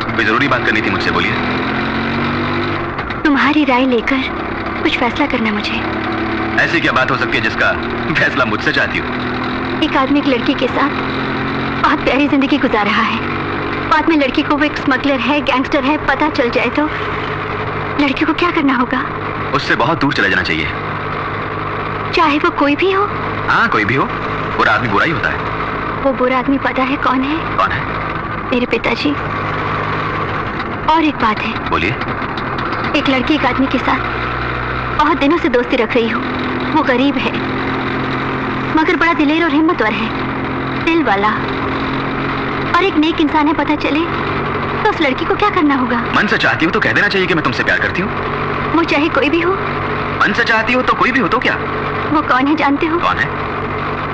कोई जरूरी बात करनी थी मुझसे, बोलिए। तुम्हारी राय लेकर कुछ फैसला करना मुझे। ऐसी क्या बात हो सकती है जिसका फैसला मुझसे चाहती हो? एक आदमी एक लड़की के साथ बहुत प्यारी जिंदगी गुजार रहा है। बाद में लड़की को वो एक स्मगलर है, गैंगस्टर है, पता चल जाए तो लड़की को क्या करना होगा? उससे बहुत दूर चले जाना चाहिए। चाहे वो कोई भी हो। हाँ, कोई भी हो, बुरा आदमी बुरा ही होता है। वो बुरा आदमी पता है कौन है? कौन है? मेरे पिताजी। और एक बात है। बोलिए। एक लड़की एक आदमी के साथ बहुत दिनों से दोस्ती रख रही हूँ। वो गरीब है मगर बड़ा दिलेर और हिम्मतवर है, दिल वाला, और एक नेक इंसान है। पता चले तो उस लड़की को क्या करना होगा? मन से चाहती हो तो कह देना चाहिए कि मैं तुमसे प्यार करती हूँ। वो चाहे कोई भी हो। मन से चाहती हो तो कोई भी हो तो क्या? वो कौन है जानते हो? कौन है?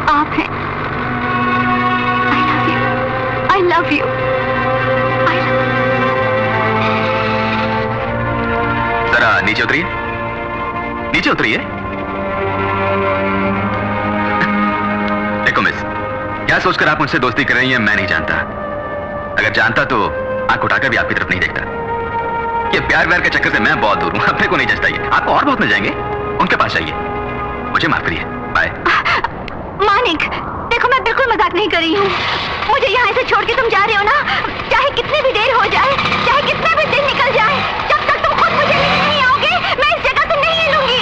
आप हैं। I love you. जरा नीचे उतरिए, नीचे उतरिए। देखो मिस, क्या सोचकर आप मुझसे दोस्ती कर रही हैं मैं नहीं जानता। अगर जानता तो आंख उठाकर भी आपकी तरफ नहीं देखता। ये प्यार व्यार के चक्कर से मैं बहुत दूर हूं, अपने को नहीं जचता ये। आपको और बहुत मिल जाएंगे, उनके पास जाइए। मुझे माफ करिए, बाय। मानिक, देखो मैं बिल्कुल मजाक नहीं कर रही हूँ। मुझे यहाँ से छोड़ के तुम जा रहे हो ना, चाहे कितनी भी देर हो जाए, चाहे कितना भी दिन निकल जाए, जब तक तुम खुद मुझे लेने नहीं आओगे मैं इस जगह से नहीं हिलूंगी।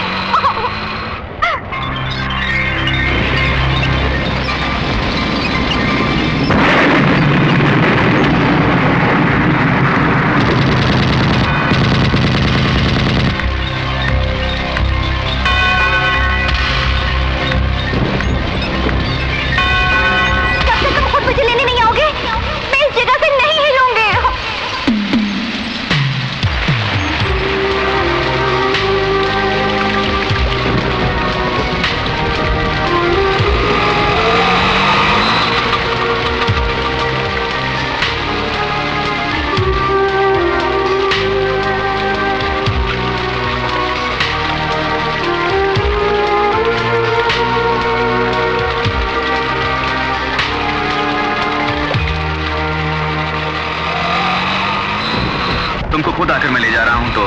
तुमको खुद आकर मैं ले जा रहा हूं तो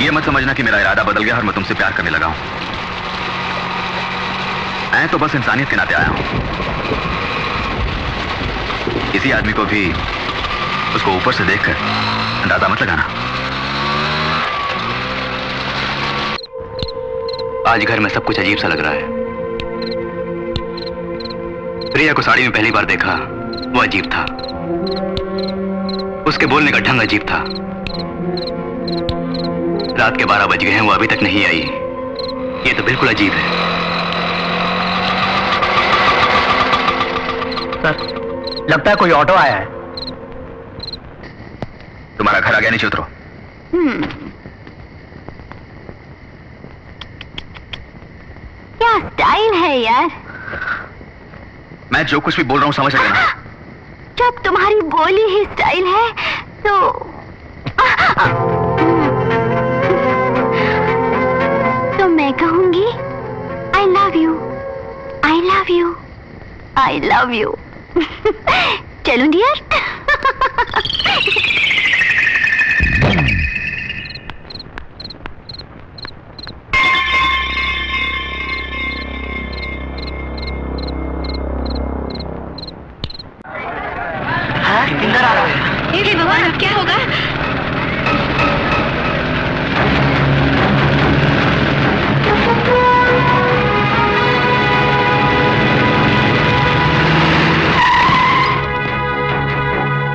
ये मत समझना कि मेरा इरादा बदल गया और मैं तुमसे प्यार करने लगा हूं। मैं तो बस इंसानियत के नाते आया हूं। किसी आदमी को भी उसको ऊपर से देखकर अंदाजा मत लगाना। आज घर में सब कुछ अजीब सा लग रहा है। प्रिया को साड़ी में पहली बार देखा, वो अजीब था। उसके बोलने का ढंग अजीब था। रात के 12 बज गए हैं, वो अभी तक नहीं आई। ये तो बिल्कुल अजीब है। सर, लगता है कोई ऑटो आया है। तुम्हारा घर आ गया, नीचे उतरो। क्या स्टाइल है यार। मैं जो कुछ भी बोल रहा हूं समझ रहे ना? जब तुम्हारी बोली ही स्टाइल है तो मैं कहूंगी I love you, I love you, I love you. चलूं डियर? किधर आ रहा है? हे भगवान, अब क्या होगा?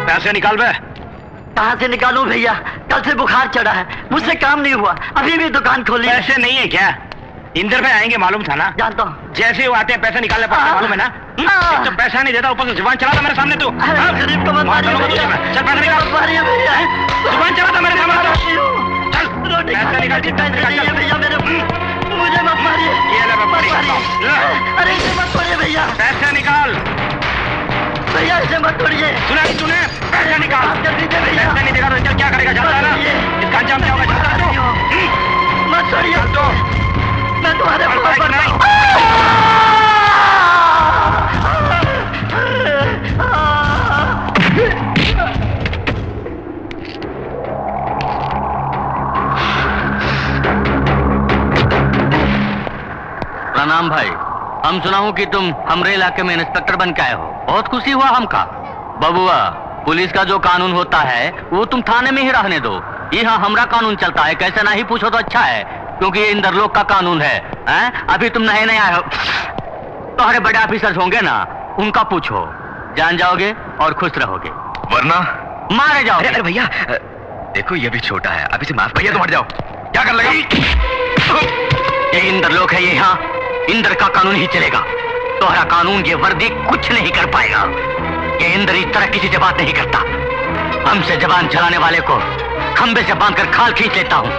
पैसे निकाल बे। कहाँ से निकालूं भैया? कल से बुखार चढ़ा है, मुझसे काम नहीं हुआ, अभी भी दुकान खोली है। पैसे नहीं है क्या? इंदर भाई आएंगे मालूम था ना? जानता हूँ। जैसे वो आते हैं पैसे निकालने पड़ते हैं, मालूम है ना? एक तो पैसा नहीं देता, ऊपर से जुबान चला था मेरे सामने तू। गरीब को मत मारिए भैया। चल पैसे निकाल। मारिए भैया। जुबान चला था मेरे सामने। चल रोटी पैसे निकाल, पैसे दीजिए भैया मेरे, मुझे मत मारिए। ये ले मैं मत पड़ी। मारिए। अरे इसे मत मारिए भैया। पैसे निकाल। भैया इसे मत तोड़िए। सुना नहीं तूने? पैसा निकाल। जल्दी से भैया। पैसा नहीं देगा तो चल क्या करेगा जानता है ना? इसका अंजाम क्या होगा जानता है तो? मत छोड़िए। चल तो। मैं तुम्हारे चल पास भाई, पड़ता नहीं। हूँ। प्रणाम भाई। हम सुना हूँ कि तुम हमरे इलाके में इंस्पेक्टर बन के आए हो। बहुत खुशी हुआ हमका। बबुआ, पुलिस का जो कानून होता है वो तुम थाने में ही रहने दो। यहाँ हमरा कानून चलता है, कैसे नहीं पूछो तो अच्छा है, क्योंकि ये इंद्रलोक का कानून है। अभी तुम नए नए आए हो, तुम्हारे बड़े ऑफिसर्स होंगे ना, उनका पूछो। जान जाओगे और खुश रहोगे, वरना मारे जाओगे। अरे भैया देखो ये भी छोटा है, अभी से माफ। भैया तुम हट जाओ। क्या कर लेगा? ये इंद्रलोक है, ये यहाँ इंद्र का कानून ही चलेगा। तुम्हारा कानून ये वर्दी कुछ नहीं कर पाएगा। ये इंद्र इस तरह किसी से बात नहीं करता। हमसे जबान चलाने वाले को खंबे से बांधकर खाल खींच लेता हूँ।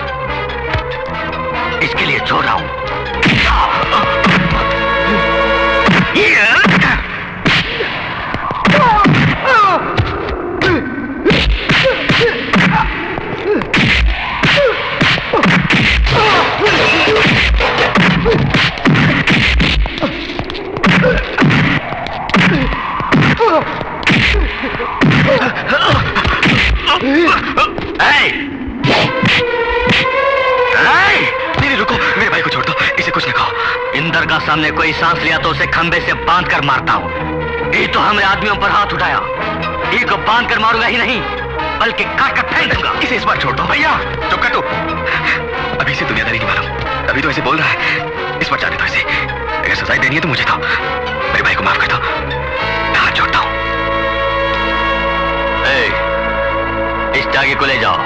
इसके लिए छोड़ रहा हूँ। नहीं रुको, मेरे भाई को छोड़ दो, इसे कुछ न कहो। इंद्र का सामने कोई सांस लिया तो उसे खंबे से बांध कर मारता हूँ। ये तो हमें आदमियों पर हाथ उठाया, ये को बांध कर मारूंगा ही नहीं बल्कि काट कर फेंक दूंगा। इसे इस बार छोड़ दो। भैया चुप कर तू। अभी से दुनियादारी नहीं मालूम, तभी तो ऐसे बोल रहा है। इस बार जाने दो इसे। अगर सजाई देनी है तो मुझे दो। मेरे भाई को माफ कर दो, मैं हाथ जोड़ता हूँ। इस टागे को ले जाओ।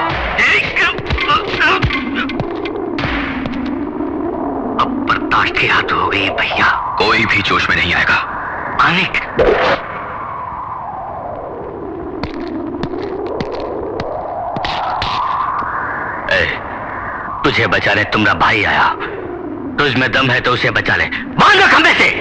अब बर्दाश्त की हद हो गई भैया। कोई भी जोश में नहीं आएगा। मानिक, तुझे बचाने तुम्हारा भाई आया। तुझ में दम है तो उसे बचा ले। बांध दो खंबे से।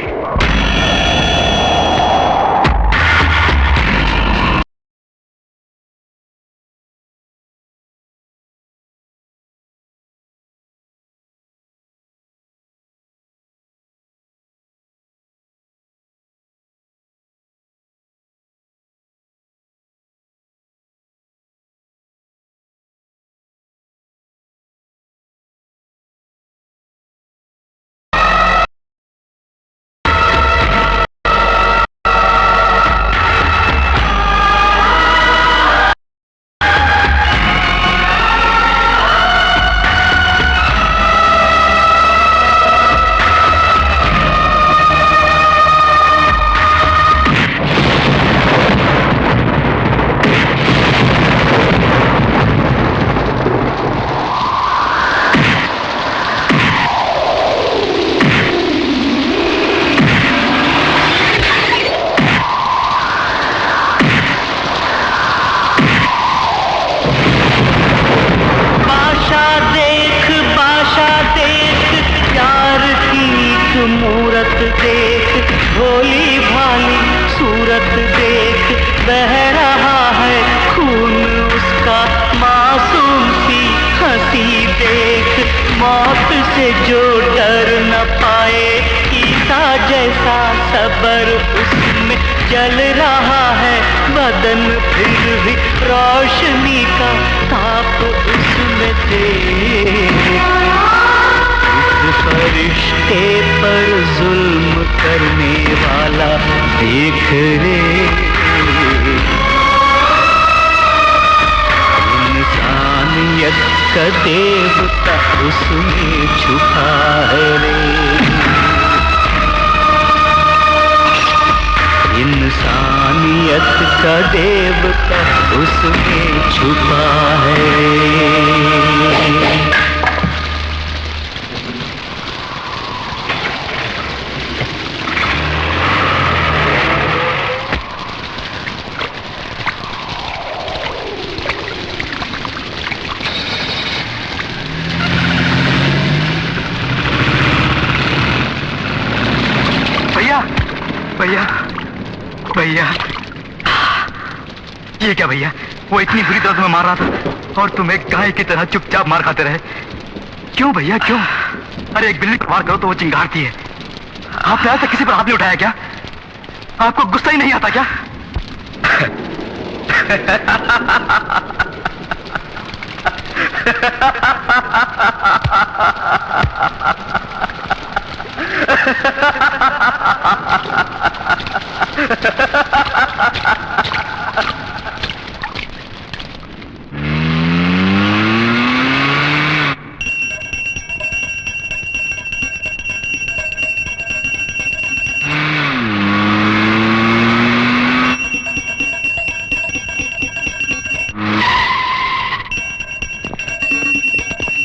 ये क्या भैया, वो इतनी बुरी तरह तुम्हें मार रहा था और तुम एक गाय की तरह चुपचाप मार खाते रहे। क्यों भैया क्यों? अरे एक बिल्ली को मार करो तो वो चिंगारती है। आपने आज तक किसी पर हाथ नहीं उठाया क्या? आपको गुस्सा ही नहीं आता क्या?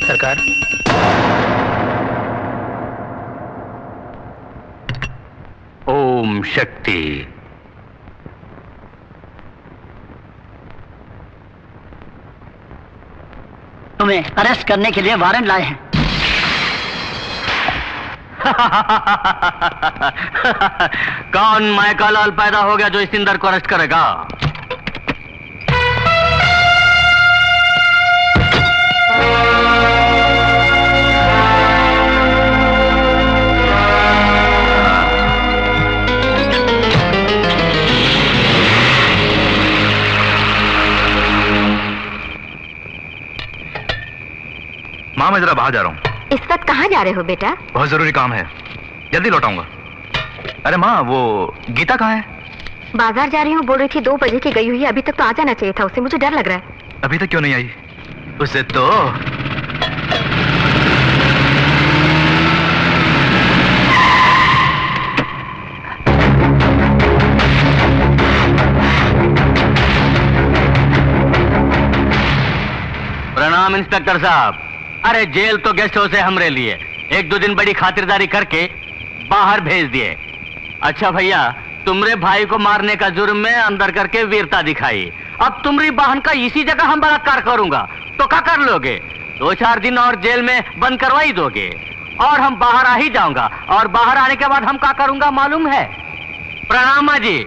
सरकार, ओम शक्ति। तुम्हें अरेस्ट करने के लिए वारंट लाए हैं। कौन मायका लाल पैदा हो गया जो इस इंदर को अरेस्ट करेगा? माँ मैं जरा बाहर जा रहा हूँ। इस वक्त कहाँ जा रहे हो बेटा? बहुत जरूरी काम है, जल्दी लौटाऊंगा। अरे माँ वो गीता कहाँ है? बाजार जा रही हूँ बोल रही थी, 2 बजे की गई हुई है। अभी तक तो आ जाना चाहिए था उसे, मुझे डर लग रहा है। अभी तक क्यों नहीं आई? उसे तो प्रणाम इंस्पेक्टर साहब। अरे जेल तो गेस्ट हाउस है हमरे लिए, 1-2 दिन बड़ी खातिरदारी करके बाहर भेज दिए। अच्छा भैया, तुमरे भाई को मारने का जुर्म में अंदर करके वीरता दिखाई। अब तुम्हारी बहन का इसी जगह हम बलात्कार करूंगा तो क्या कर लोगे? 2-4 दिन और जेल में बंद करवा ही दोगे और हम बाहर आ ही जाऊंगा। और बाहर आने के बाद हम क्या करूंगा मालूम है? प्रणाम माँ जी।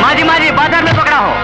माँ जी बाजार में पकड़ा हो।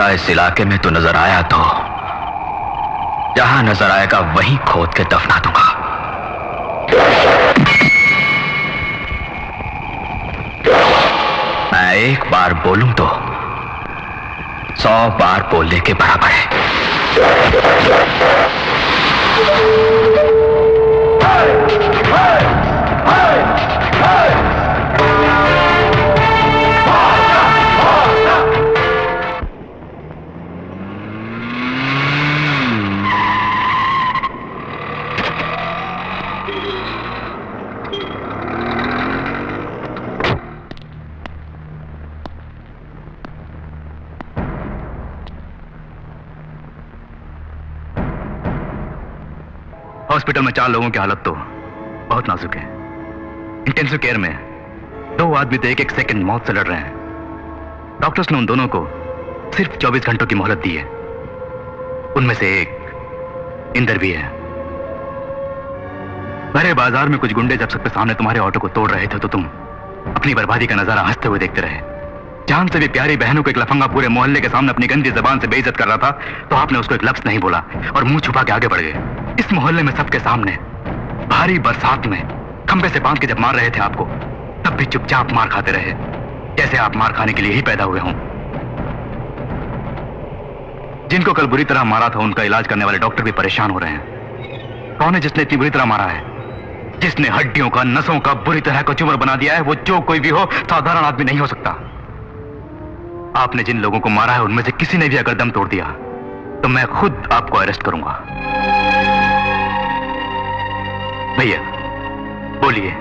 दोबारा इस इलाके में तो नजर आया तो जहां नजर आएगा वहीं खोद के दफना दूंगा। मैं एक बार बोलूं तो 100 बार बोलने के बराबर है। हॉस्पिटल में 4 लोगों की हालत तो बहुत नाजुक है। इंटेंसिव केयर में 2 आदमी तो एक सेकंड मौत से लड़ रहे हैं। डॉक्टर्स ने उन दोनों को सिर्फ 24 घंटों की मोहलत दी है। उनमें से एक इंदर भी है। भरे बाजार में कुछ गुंडे जब सबके सामने तुम्हारे ऑटो को तोड़ रहे थे तो तुम अपनी बर्बादी का नजारा हंसते हुए देखते रहे। जान से भी प्यारी बहनों को एक लफंगा पूरे मोहल्ले के सामने अपनी गंदी जबान से बेइज्जत कर रहा था तो आपने उसको एक लफ्ज नहीं बोला और मुंह छुपा के आगे बढ़ गए। इस मोहल्ले में सबके सामने भारी बरसात में खंबे से बांध के जब मार रहे थे आपको, तब भी चुपचाप मार खाते रहे, जैसे आप मार खाने के लिए ही पैदा हुए हों। जिनको कल बुरी तरह मारा था उनका इलाज करने वाले डॉक्टर भी परेशान हो रहे हैं। कौन है जिसने इतनी बुरी तरह मारा है? जिसने हड्डियों का, नसों का बुरी तरह का चूमर बना दिया है, वो जो कोई भी हो, साधारण आदमी नहीं हो सकता। आपने जिन लोगों को मारा है उनमें से किसी ने भी अगर दम तोड़ दिया तो मैं खुद आपको अरेस्ट करूंगा। भैया बोलिए,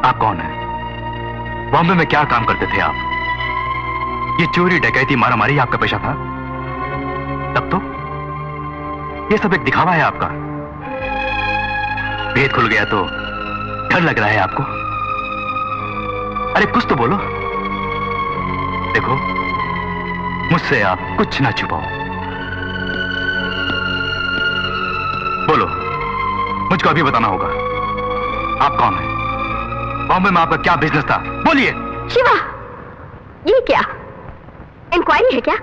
आप कौन हैं? बॉम्बे में क्या काम करते थे आप? ये चोरी, डकैती, मारामारी आपका पेशा था? तब तो ये सब एक दिखावा है आपका। भेद खुल गया तो डर लग रहा है आपको? अरे कुछ तो बोलो। देखो, मुझसे आप कुछ ना छुपाओ। बोलो, मुझको अभी बताना होगा। आप कौन हैं? बॉम्बे में आपका क्या बिजनेस था? बोलिए। शिवा, ये क्या इंक्वायरी है क्या?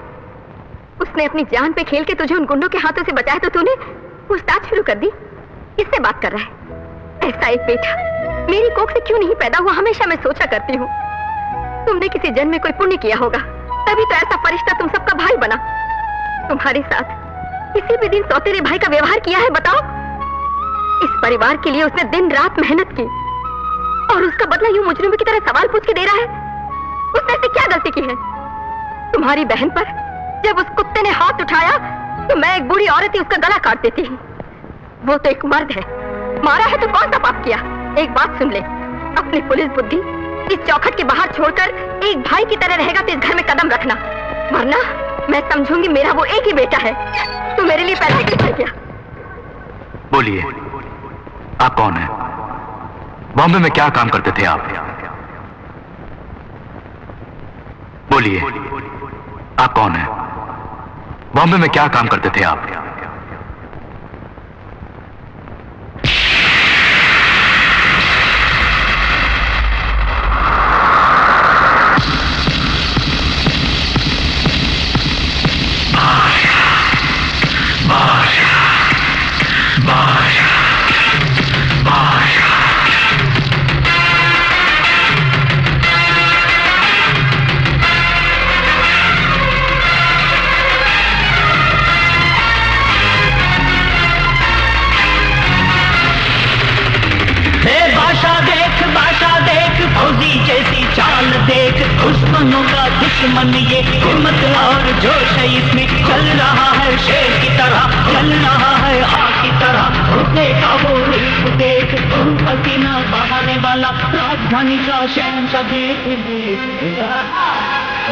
उसने अपनी जान पे खेल के तुझे उन गुंडों के हाथों से बचाया तो तूने पूछताछ शुरू कर दी। किससे बात कर रहा है? ऐसा एक बेटा मेरी कोख से क्यों नहीं पैदा हुआ, हमेशा मैं सोचा करती हूँ। तुमने किसी जन्म में कोई पुण्य किया होगा, तभी तो ऐसा फरिश्ता तुम सबका भाई बना। तुम्हारे साथ किसी भी दिन सौतेले भाई का व्यवहार किया है? बताओ। इस परिवार के लिए उसने दिन रात मेहनत की और उसका बदला यूं मुजरिमों की तरह सवाल पूछ के दे रहा है। उसने ऐसी क्या गलती की है? तुम्हारी बहन पर जब उस कुत्ते ने हाथ उठाया तो मैं एक बूढ़ी औरत ही उसका गला काट देती। वो तो एक मर्द है, मारा है तो कौन सा पाप किया? एक बात सुन ले, अपनी पुलिस बुद्धि इस चौखट के बाहर छोड़कर एक भाई की तरह रहेगा तो इस घर में कदम रखना, वरना मैं समझूंगी मेरा वो एक ही बेटा है। तू मेरे लिए पैदा क्यों किया? बोलिए, आप कौन हैं? बॉम्बे में क्या काम करते थे आप? बोलिए, आप कौन हैं? बॉम्बे में क्या काम करते थे आप? दुश्मनों का दुश्मन ये हिम्मत और जोश है इसमें, चल रहा है शेर की तरह, चल रहा है आग की तरह। उठे का वो रूप देख, पसीना बहाने वाला राजधानी का शहंशाह देख।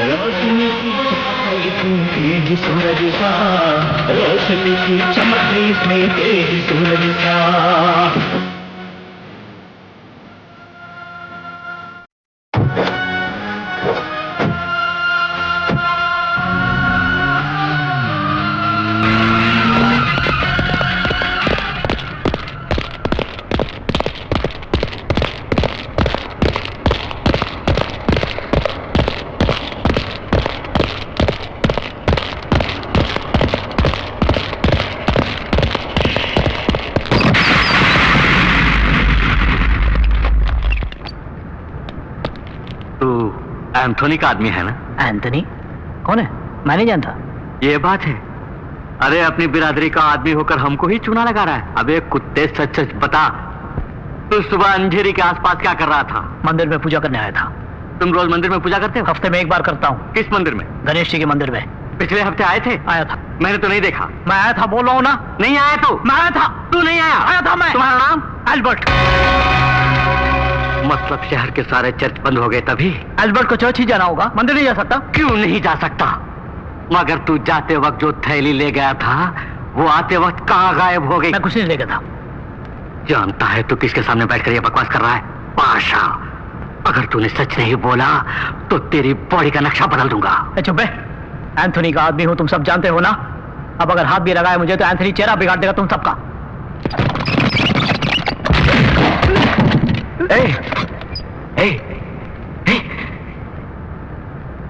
रोशनी की चमक तेज सूरज सा, रोशनी की चमक इसमें तेज सूरज सा। तू एंथोनी का आदमी है ना? एंथनी कौन है? मैं नहीं जानता। ये बात है। अरे अपनी बिरादरी का आदमी होकर हमको ही चूना लगा रहा है। अबे कुत्ते, सच सच बता, तू सुबह अंधेरी के आसपास क्या कर रहा था? मंदिर में पूजा करने आया था। तुम रोज मंदिर में पूजा करते हो? हफ्ते में एक बार करता हूँ। किस मंदिर में? गणेश जी के मंदिर में। पिछले हफ्ते आए थे? आया था। मैंने तो नहीं देखा। मैं आया था, बोल रहा हूँ ना। नहीं आया तो? मैं आया था। तू नहीं आया? आया था मैं। तुम्हारा नाम? एल्बर्ट। मतलब शहर के सारे चर्च बंद हो गए तभी? एल्बर्ट को चर्च ही जाना होगा, मंदिर नहीं जा सकता। क्यों नहीं जा सकता? मगर तू जाते वक्त जो थैली ले गया था वो आते वक्त कहाँ गायब हो गई? मैं कुछ नहीं ले गया था। जानता है तू किसके सामने बैठकर ये बकवास कर रहा है? पाशा, अगर तूने सच नहीं बोला तो तेरी बॉडी का नक्शा बदल दूंगा। चुप है, एंथोनी का आदमी हूं, तुम सब जानते हो ना। अब अगर हाथ भी लगाए मुझे तो एंथोनी चेहरा बिगाड़ देगा तुम सबका।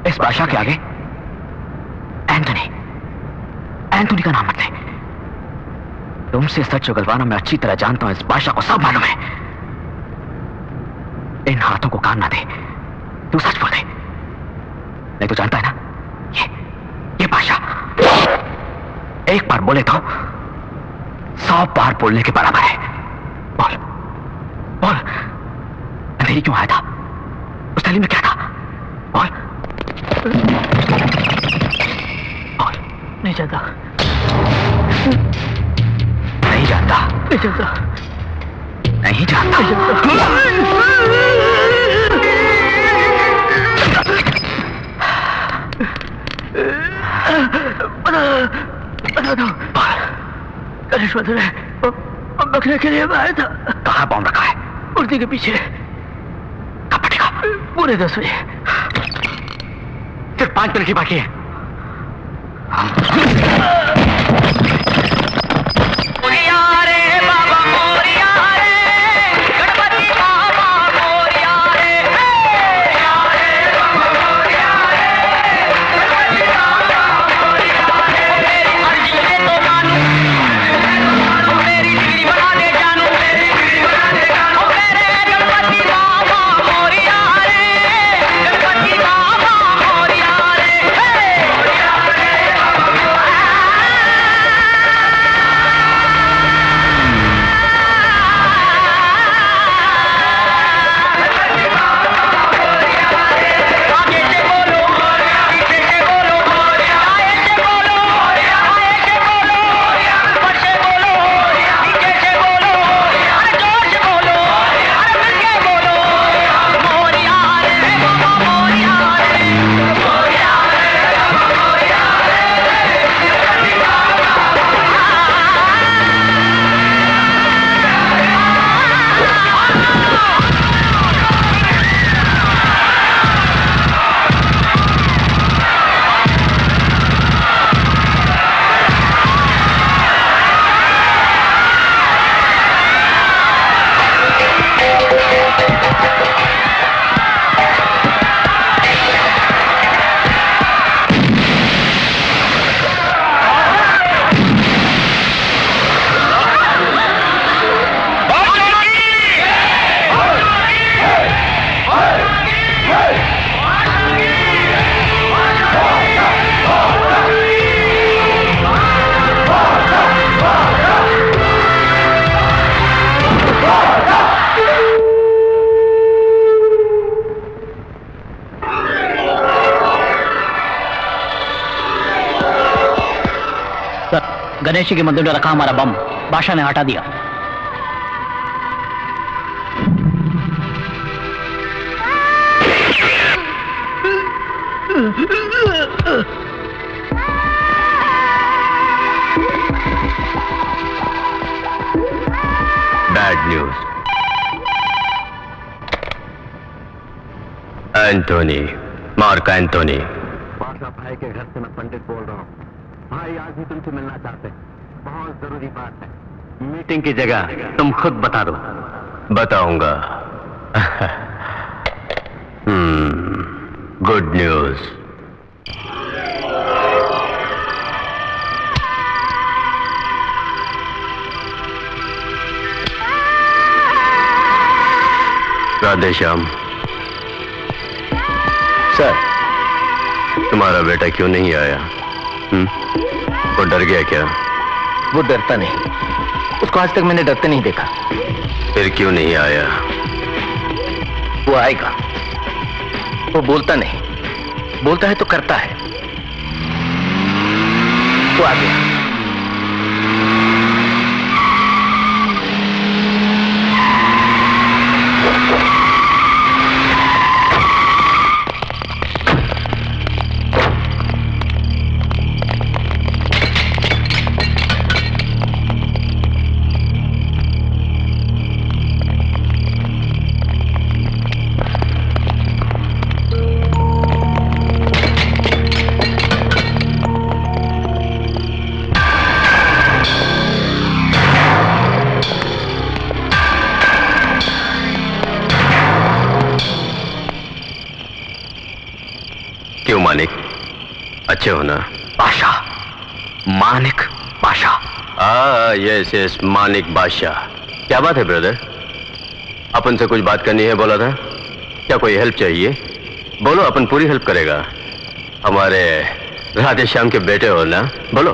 इस बादशाह के आगे एंथोनी का नाम मत ले। तुमसे सच उगलवाना मैं अच्छी तरह जानता हूं। इस बादशाह को सब मालूम है। इन हाथों को काम ना दे, तू सच बोल दे, नहीं तो जानता है ना, ये बादशाह एक बार बोले तो 100 बार बोलने के बराबर है। बोल बोल, अंधेरी क्यों आया था? उस थैली में क्या था? बोल बोल। नहीं जानता। नहीं जानता? नहीं जानता। नहीं जानता? बता दो। गणेश मंदिर है, बकरे के लिए मैं आया था। कहाँ बॉम्ब रखा है? मूर्ति के पीछे। कब फटेगा? पूरे 10 बजे। सिर्फ 5 मिनट ही बाकी है। गणेश जी के मंदिर में रखा हमारा बम बादशाह ने हटा दिया। Bad news. Anthony, mark Anthony. बादशाह भाई के घर से मैं पंडित बोल रहा हूँ। भाई आज ही तुमसे मिलना चाहते हैं, बहुत जरूरी बात है। मीटिंग की जगह तुम खुद बता दो। बताऊंगा। Good news. Radhe Shyam. Sir, तुम्हारा बेटा क्यों नहीं आया? वो डर गया क्या? वो डरता नहीं, उसको आज तक मैंने डरते नहीं देखा। फिर क्यों नहीं आया? वो आएगा। वो बोलता नहीं, बोलता है तो करता है। वो आ गया। क्यों मानिक, अच्छे हो ना? बादशाह, मानिक बादशाह। यस यस, मानिक बादशाह। क्या बात है ब्रदर? अपन से कुछ बात करनी है बोला था। क्या कोई हेल्प चाहिए? बोलो, अपन पूरी हेल्प करेगा। हमारे राधे श्याम के बेटे हो ना, बोलो।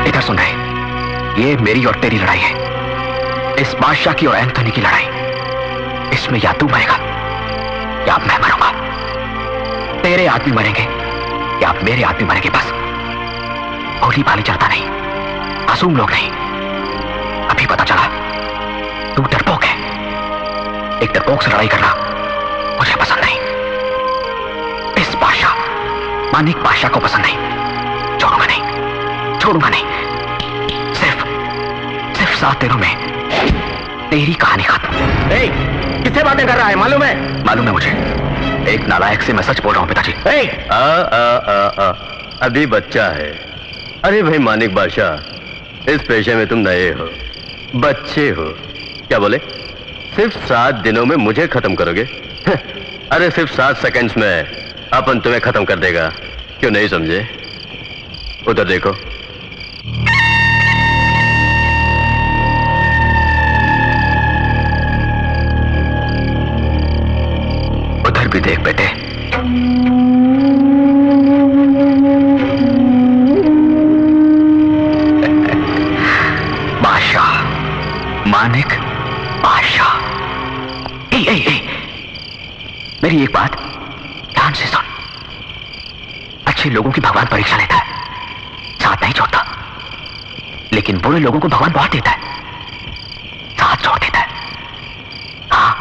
इधर सुन रहे, ये मेरी और तेरी लड़ाई है, इस बादशाह की और एंथोनी की लड़ाई। इसमें या तू मरेगा या मैं मरूंगा। तेरे आदमी मरेंगे या मेरे आदमी मरेंगे, बस। भोली भाली चलता नहीं, मासूम लोग नहीं। अभी पता चला तू डरपोक है। एक डरपोक से लड़ाई करना मुझे पसंद नहीं। इस बादशाह, मानिक बादशाह को पसंद नहीं। छोड़ूंगा नहीं, छोड़ूंगा नहीं। सिर्फ 7 दिनों में तेरी कहानी खत्म। किससे बातें कर रहा है? मालूम है? मालूम है मुझे। एक नालायक से मैं सच बोल रहा हूं पिताजी। अभी बच्चा है। अरे भाई मानिक बादशाह, इस पेशे में तुम नए हो, बच्चे हो। क्या बोले? सिर्फ 7 दिनों में मुझे खत्म करोगे? अरे सिर्फ 7 सेकंड्स में अपन तुम्हें खत्म कर देगा। क्यों नहीं समझे? उधर देखो। उधर भी देख बेटे। बादशाह, मानिक बादशाह। मेरी एक बात ध्यान से सुन। अच्छे लोगों की भगवान परीक्षा लेता है, साथ नहीं छोड़ता। लेकिन बुरे लोगों को भगवान बहुत देता है, साथ छोड़ देता है। हाँ,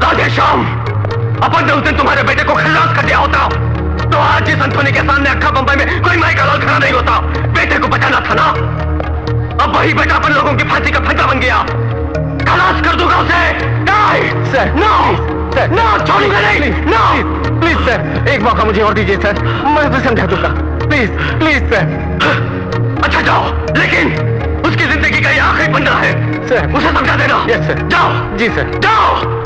राधे श्याम, अपन ने उस दिन तुम्हारे बेटे को खल्लास कर दिया होता तो आज इस एंथोनी के सामने अक्खा बम्बई में कोई माई का लाल खड़ा नहीं होता। बेटे को बचाना था ना। अब वही बेटा अपन लोगों की फांसी का फंदा बन गया। खलास कर दूंगा उसे। नहीं सर, नो सर, नो, छोड़ूंगा नहीं। नो प्लीज सर, एक मौका मुझे और दीजिए सर, मैं उसे समझा दूंगा। Please please sir. अच्छा जाओ, लेकिन उसकी जिंदगी का ये आखिरी पन्ना है सर, उसे समझा देना। Yes sir. जाओ। जी सर, जाओ।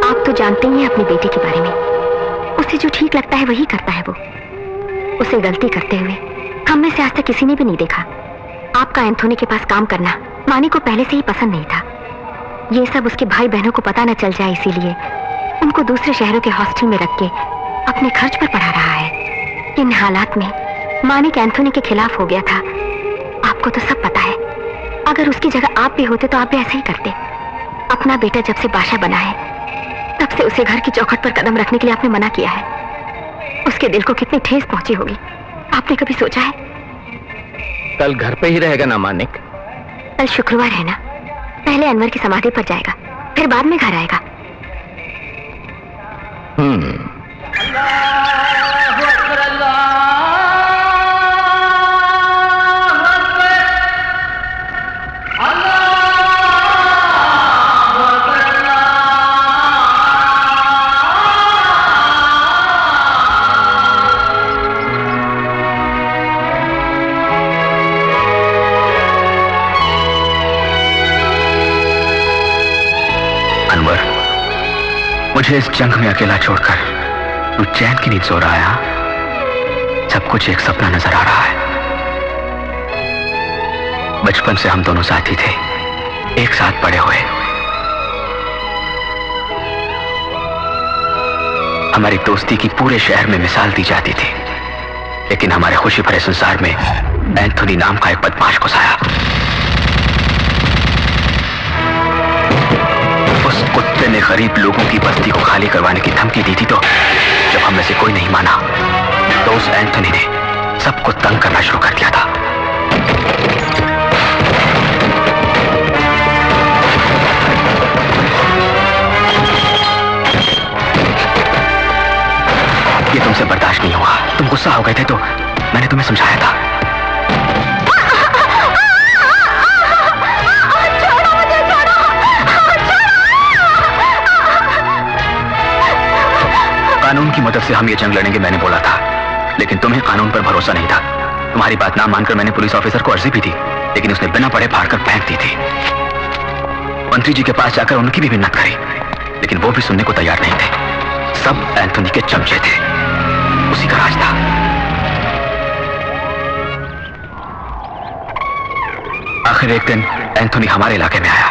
आप तो जानते ही हैं अपने बेटे के बारे में। उसे जो ठीक लगता है वही करता है वो। उसे गलती करते हुए हम में से आज तक किसी ने भी नहीं देखा। आपका एंथोनी के पास काम करना मानी को पहले से ही पसंद नहीं था। ये सब उसके भाई बहनों को पता न चल जाए, इसीलिए उनको दूसरे शहरों के हॉस्टल में रख के अपने खर्च पर पढ़ा रहा है। इन हालात में मानिक एंथोनी के खिलाफ हो गया था। आपको तो सब पता है। अगर उसकी जगह आप भी होते तो आप भी ऐसा ही करते। अपना बेटा जब से बादशाह बना है तब से उसे घर की चौखट पर कदम रखने के लिए आपने मना किया है। उसके दिल को कितनी ठेस पहुंची होगी, आपने कभी सोचा है? कल घर पे ही रहेगा ना मानिक? कल शुक्रवार है ना, पहले अनवर की समाधि पर जाएगा, फिर बाद में घर आएगा। अनवर, मुझे इस जंग में अकेला छोड़कर तू चैन की नींद सो रहा है? हाँ? सब कुछ एक सपना नजर आ रहा है। बचपन से हम दोनों साथी थे, एक साथ बड़े हुए। हमारी दोस्ती की पूरे शहर में मिसाल दी जाती थी, लेकिन हमारे खुशी भरे संसार में एंथोनी नाम का एक बदमाश घुसाया। उस कुत्ते ने गरीब लोगों की बस्ती को खाली करवाने की धमकी दी थी, तो जब हम में से कोई नहीं माना तो उस एंथोनी ने सबको तंग करना शुरू कर दिया था। ये तुमसे बर्दाश्त नहीं हुआ, तुम गुस्सा हो गए थे, तो मैंने तुम्हें समझाया था। कानून की मदद से हम ये जंग लड़ेंगे, मैंने बोला था, लेकिन तुम्हें कानून पर भरोसा नहीं था। तुम्हारी बात ना मानकर मैंने पुलिस ऑफिसर को अर्जी भी दी, लेकिन उसने बिना पढ़े फाड़ कर फेंक दी थी। मंत्री जी के पास जाकर उनकी भी मिन्नत करी, लेकिन वो भी सुनने को तैयार नहीं थे। सब एंथोनी के चमचे थे, उसी का राज था। आखिर एक दिन एंथोनी हमारे इलाके में आया।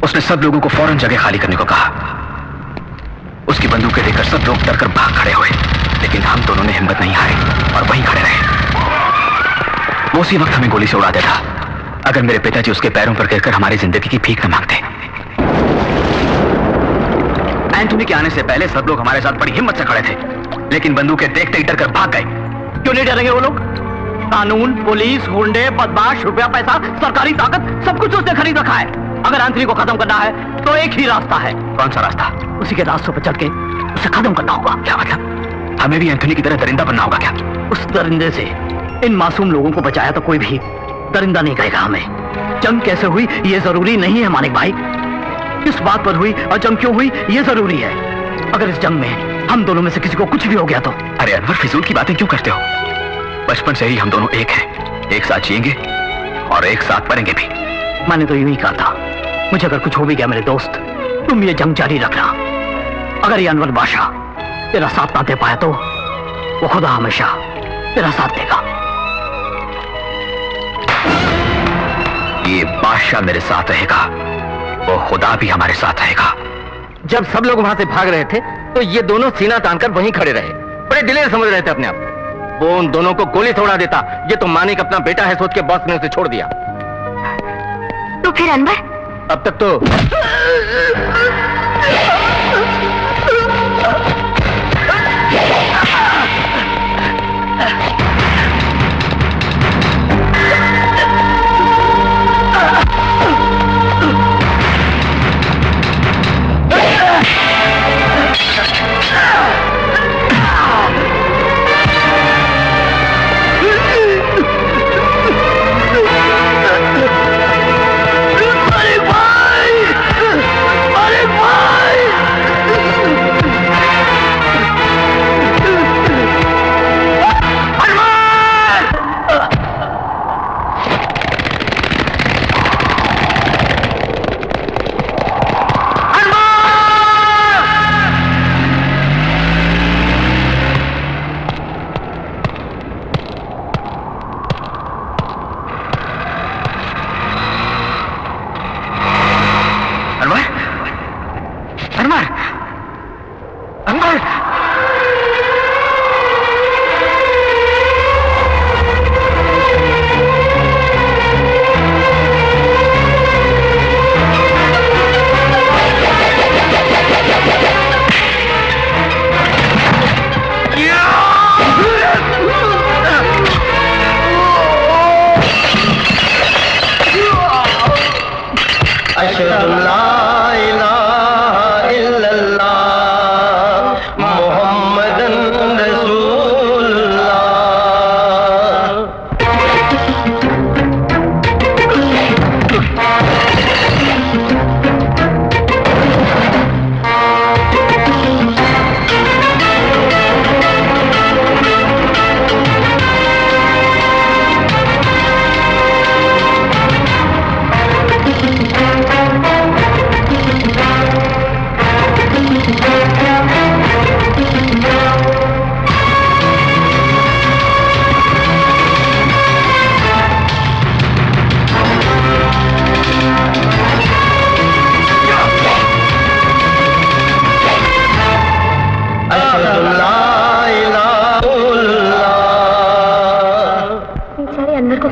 उसने सब लोगों को फौरन जगह खाली करने को कहा। उसकी बंदूकें देखकर सब लोग डरकर भाग खड़े हुए, लेकिन हम दोनों ने हिम्मत नहीं हारी और वहीं खड़े रहे। वो उसी वक्त हमें गोली से उड़ा देता अगर मेरे पिताजी उसके पैरों पर गिरकर हमारी जिंदगी की भीख न मांगते। एंथोनी के आने से पहले सब लोग हमारे साथ बड़ी हिम्मत से खड़े थे, लेकिन बंदूकें देखते ही डरकर भाग गए। क्यों नहीं डरेंगे वो लोग? कानून, पुलिस, गुंडे, बदमाश, रुपया पैसा, सरकारी ताकत, सब कुछ उसने खरीद रखा है। अगर एंथोनी को खत्म करना है तो एक ही रास्ता है। कौन सा रास्ता? उसी के रास्तों पर चढ़ के उसे खत्म करना होगा। क्या मतलब? हमें भी एंथोनी की तरह दरिंदा बनना होगा क्या? उस दरिंदे से इन मासूम लोगों को बचाया तो कोई भी दरिंदा नहीं कहेगा हमें। जंग कैसे हुई ये जरूरी नहीं है मानिक भाई, किस बात पर हुई और जंग क्यों हुई ये जरूरी है। अगर इस जंग में हम दोनों में से किसी को कुछ भी हो गया तो? अरे अनवर, फिजूल की बातें क्यों करते हो? बचपन से ही हम दोनों एक हैं, एक साथ जिएंगे और एक साथ मरेंगे भी। मैंने तो यूं ही कहा था, मुझे अगर कुछ हो भी गया मेरे दोस्त, तुम ये जंग जारी रखना। अगर ये अनवर बादशाह तेरा साथ ना दे पाया तो वो खुदा हमेशा तेरा साथ देगा। ये बादशाह मेरे साथ रहेगा, वो खुदा भी हमारे साथ रहेगा। जब सब लोग वहां से भाग रहे थे तो ये दोनों सीना तानकर वहीं खड़े रहे, बड़े दिलेर समझ रहे थे अपने आप। वो उन दोनों को गोली से उड़ा देता, ये तो मानिक अपना बेटा है सोच के बॉस ने उसे छोड़ दिया। तो फिर अनवर? अब तक तो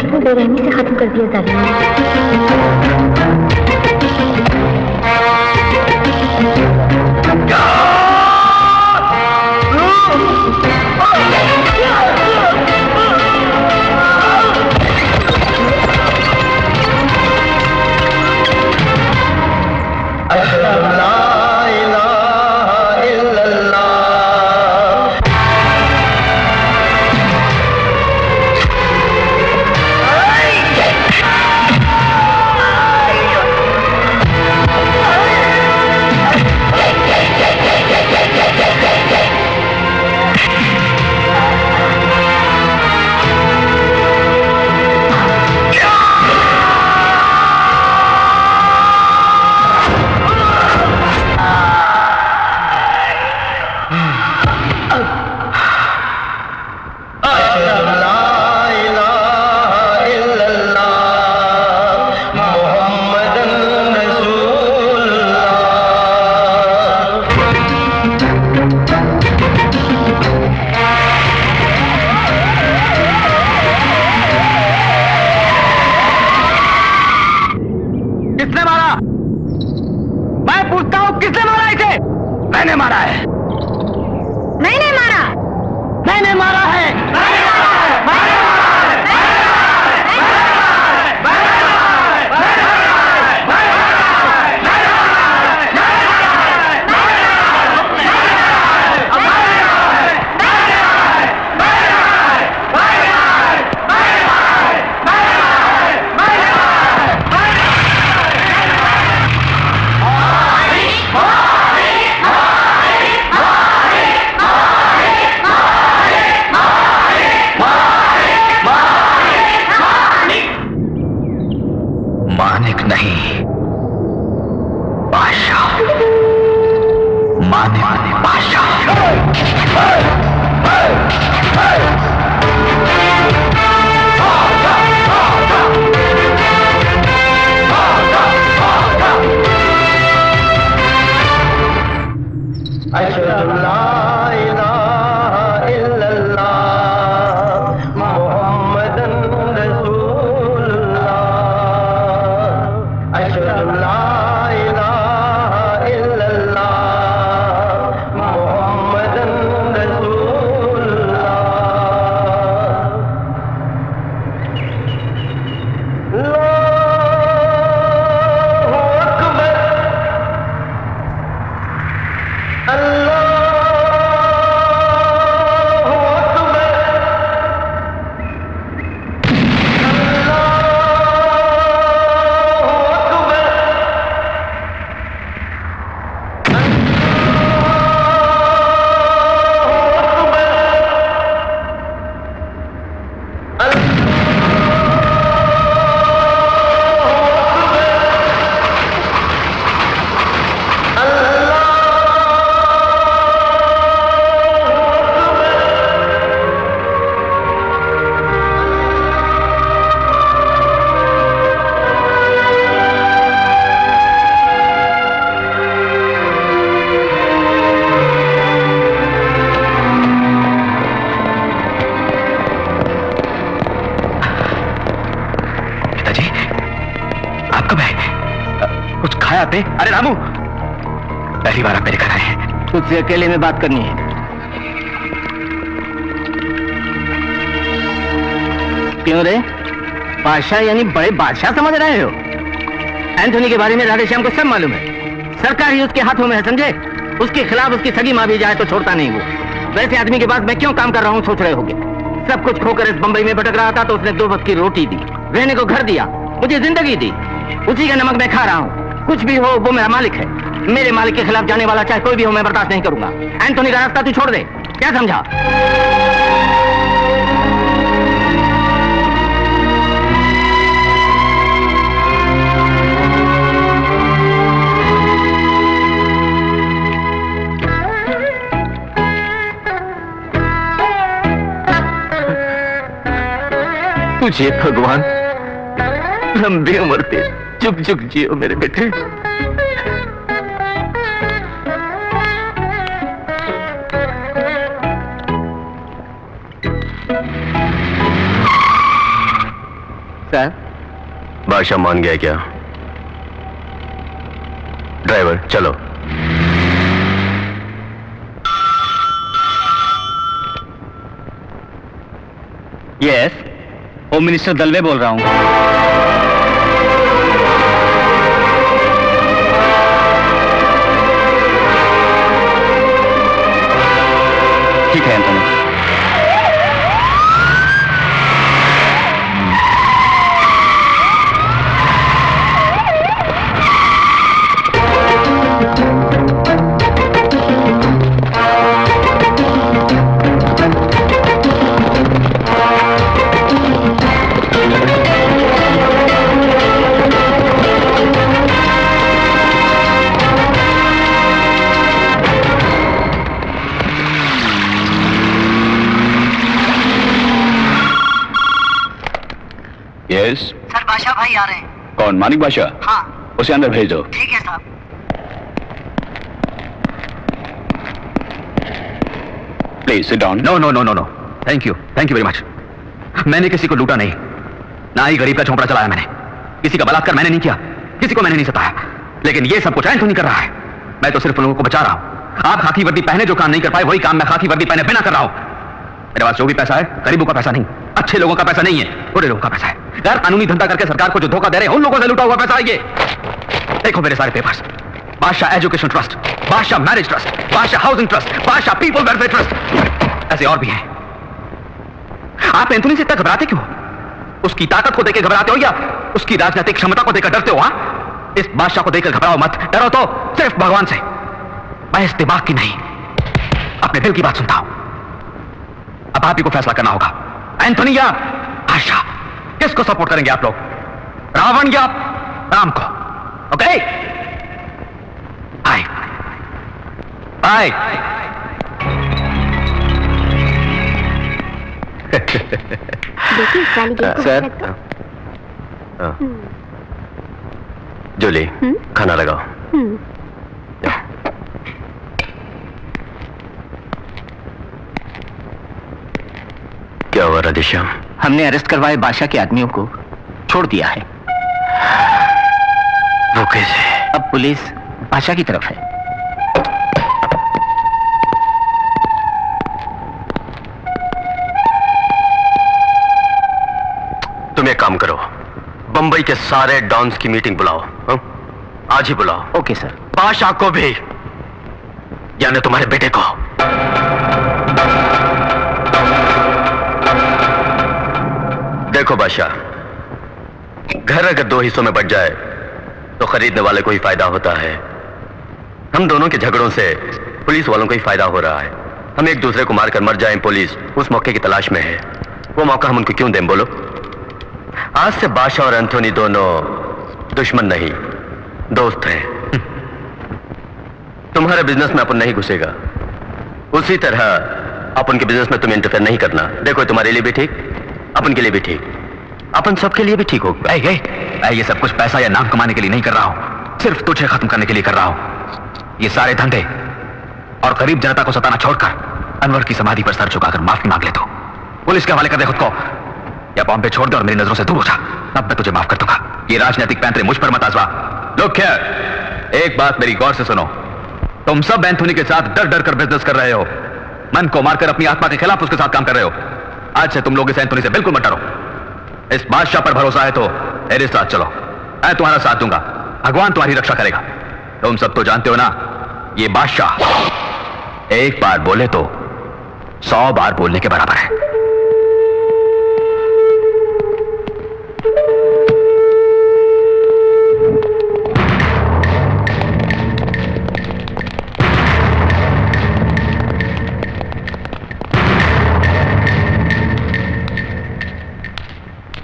कितनी बेरहमी से खत्म कर दिया जालिम मैंने मारा है। मैंने मारा। मैंने मारा है। मानिक नहीं, बादशाह। मानिक पे। अरे रामू, पहली बार आप मेरे घर आए हैं, तुझसे अकेले में बात करनी है। क्यों रे, बादशाह यानी बड़े बादशाह समझ रहे हो? एंथोनी के बारे में राधे श्याम को सब मालूम है, सरकार ही उसके हाथों में है, समझे? उसके खिलाफ उसकी सगी माँ भी जाए तो छोड़ता नहीं वो। वैसे आदमी के पास मैं क्यों काम कर रहा हूँ सोच रहे होगे? सब कुछ खोकर इस बंबई में भटक रहा था तो उसने 2 वक्त की रोटी दी, रहने को घर दिया, मुझे जिंदगी दी, उसी का नमक मैं खा रहा हूँ। कुछ भी हो वो मेरा मालिक है, मेरे मालिक के खिलाफ जाने वाला चाहे कोई भी हो मैं बर्दाश्त नहीं करूंगा। एंथोनी का रास्ता तू छोड़ दे, क्या समझा? तुझे भगवान लंबी उम्र दे, जुग जुग जियो मेरे बेटे। सर बादशाह मान गया क्या? ड्राइवर चलो। यस, होम मिनिस्टर दलवे बोल रहा हूँ। ठीक है एंथोनी। यस सर बादशाह भाई आ रहे हैं। कौन? मानिक बादशाह? हाँ उसे अंदर भेज दो। ठीक है साहब। Please sit down. No no no no no, thank you very much. मैंने किसी को लूटा नहीं, ना ही गरीब का झोंपड़ा चलाया मैंने, किसी का बलात्कार मैंने नहीं किया, किसी को मैंने नहीं सताया, लेकिन ये सब कुछ एंथोनी कर रहा है। मैं तो सिर्फ लोगों को बचा रहा हूं। आप खाकी वर्दी पहने जो काम नहीं कर पाए, वही काम मैं खाकी वर्दी पहने बिना कर रहा हूं। मेरे पास जो भी पैसा है गरीबों का पैसा नहीं, अच्छे लोगों का पैसा नहीं है, बुरे लोगों का पैसा है। गैर कानूनी धंधा करके सरकार को जो धोखा दे रहे हैं उन लोगों से लूटा हुआ पैसा है ये। देखो मेरे सारे पेपर्स, बादशाह एजुकेशन ट्रस्ट, बादशाह मैरिज ट्रस्ट, बादशाह हाउसिंग ट्रस्ट, बादशाह पीपल वेलफेयर ट्रस्ट, ऐसे और भी हैं। आप एंथोनी से इतना घबराते क्यों? उसकी ताकत को देखकर घबराते हो या उसकी राजनीतिक क्षमता को देखकर डरते हो? हाँ, इस बादशाह को देखकर घबराओ मत, डरो तो सिर्फ भगवान से। मैं इस दिमाग की नहीं, अपने दिल की बात सुनता हूं। अब आप ही को फैसला करना होगा, एंथोनी या बादशाह, किसको सपोर्ट करेंगे आप लोग? रावण या राम को? Okay bye bye. देखिए इस वाली गेट को सर। रख दो। जूली खाना लगाओ। क्या हुआ राधेश्याम? हमने अरेस्ट करवाए बादशाह के आदमियों को छोड़ दिया है। वो कैसे? अब पुलिस बादशाह की तरफ है। तुम एक काम करो, बंबई के सारे डॉन्स की मीटिंग बुलाओ। हाँ? आज ही बुलाओ। Okay sir. बादशाह को भी, यानी तुम्हारे बेटे को। देखो बादशाह, घर अगर दो हिस्सों में बट जाए तो खरीदने वाले को ही फायदा होता है। हम दोनों के झगड़ों से पुलिस वालों को ही फायदा हो रहा है। हम एक दूसरे को मारकर मर जाएं, पुलिस उस मौके की तलाश में है। वो मौका हम उनको क्यों दें बोलो? आज से बादशाह और एंथोनी दोनों दुश्मन नहीं, दोस्त हैं। तुम्हारे बिजनेस में अपन नहीं घुसेगा, उसी तरह अपन के बिजनेस में तुम इंटरफेयर नहीं करना। देखो तुम्हारे लिए भी ठीक, अपन के लिए भी ठीक, अपन सबके लिए भी ठीक होगा। मैं ये सब कुछ पैसा या नाम कमाने के लिए नहीं कर रहा हूं, सिर्फ तुझे खत्म करने के लिए कर रहा हूं। ये सारे धंधे और गरीब जनता को सताना छोड़कर अनवर की समाधि पर सर झुकाकर माफी मांग ले। तो पुलिस के हवाले कर दे खुद को, या बॉम्बे छोड़ दे और मेरी नजरों से दूर हो जा, तब मैं तुझे माफ कर दूंगा। ये राजनीतिक पैंतरे मुझ पर मत आजमा। लोग क्या, एक बात मेरी गौर से सुनो, तुम सब एंथोनी के साथ डर डर कर बिजनेस कर रहे हो, मन को मारकर अपनी आत्मा के खिलाफ उसके साथ काम कर रहे हो। आज से तुम लोग इस एंथोनी से बिल्कुल मत डरो। इस बादशाह पर भरोसा है तो मेरे साथ चलो, मैं तुम्हारा साथ दूंगा, भगवान तुम्हारी रक्षा करेगा। तुम सब तो जानते हो ना, ये बादशाह एक बार बोले तो 100 बार बोलने के बराबर है।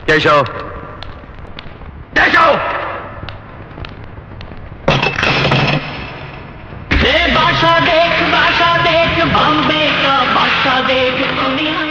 केशव, केशव! बादशाह देख बॉम्बे का बादशाह देख दुनिया।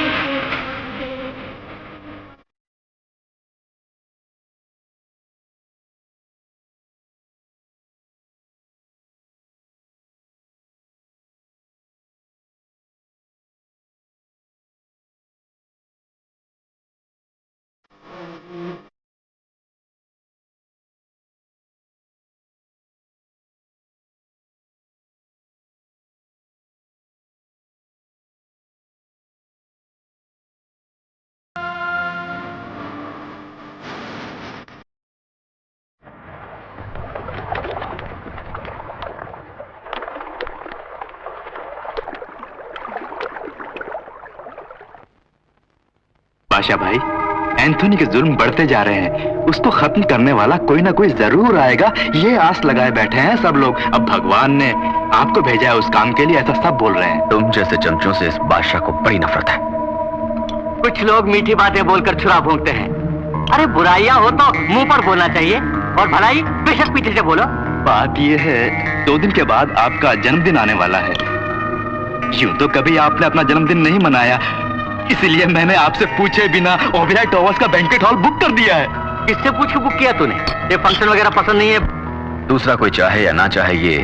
बादशाह भाई, एंथोनी के जुल्म बढ़ते जा रहे हैं, उसको खत्म करने वाला कोई ना कोई जरूर आएगा, ये आस लगाए बैठे हैं सब लोग। अब भगवान ने आपको भेजा है उस काम के लिए, ऐसा सब बोल रहे हैं। तुम जैसे चमचों से इस बादशाह को बड़ी नफरत है। कुछ लोग मीठी बातें बोलकर छुरा भोंकते हैं। अरे बुराइयां हो तो मुंह पर बोलना चाहिए, और भलाई बेशक पीछे से बोलो। बात यह है, 2 दिन के बाद आपका जन्मदिन आने वाला है। यूं तो कभी आपने अपना जन्मदिन नहीं मनाया, इसलिए मैंने आपसे पूछे बिना ओबेराय टावर्स का बैंकेट हॉल बुक कर दिया है। किससे पूछ के बुक किया तूने? ये फंक्शन वगैरह पसंद नहीं है? दूसरा कोई चाहे या ना चाहे, ये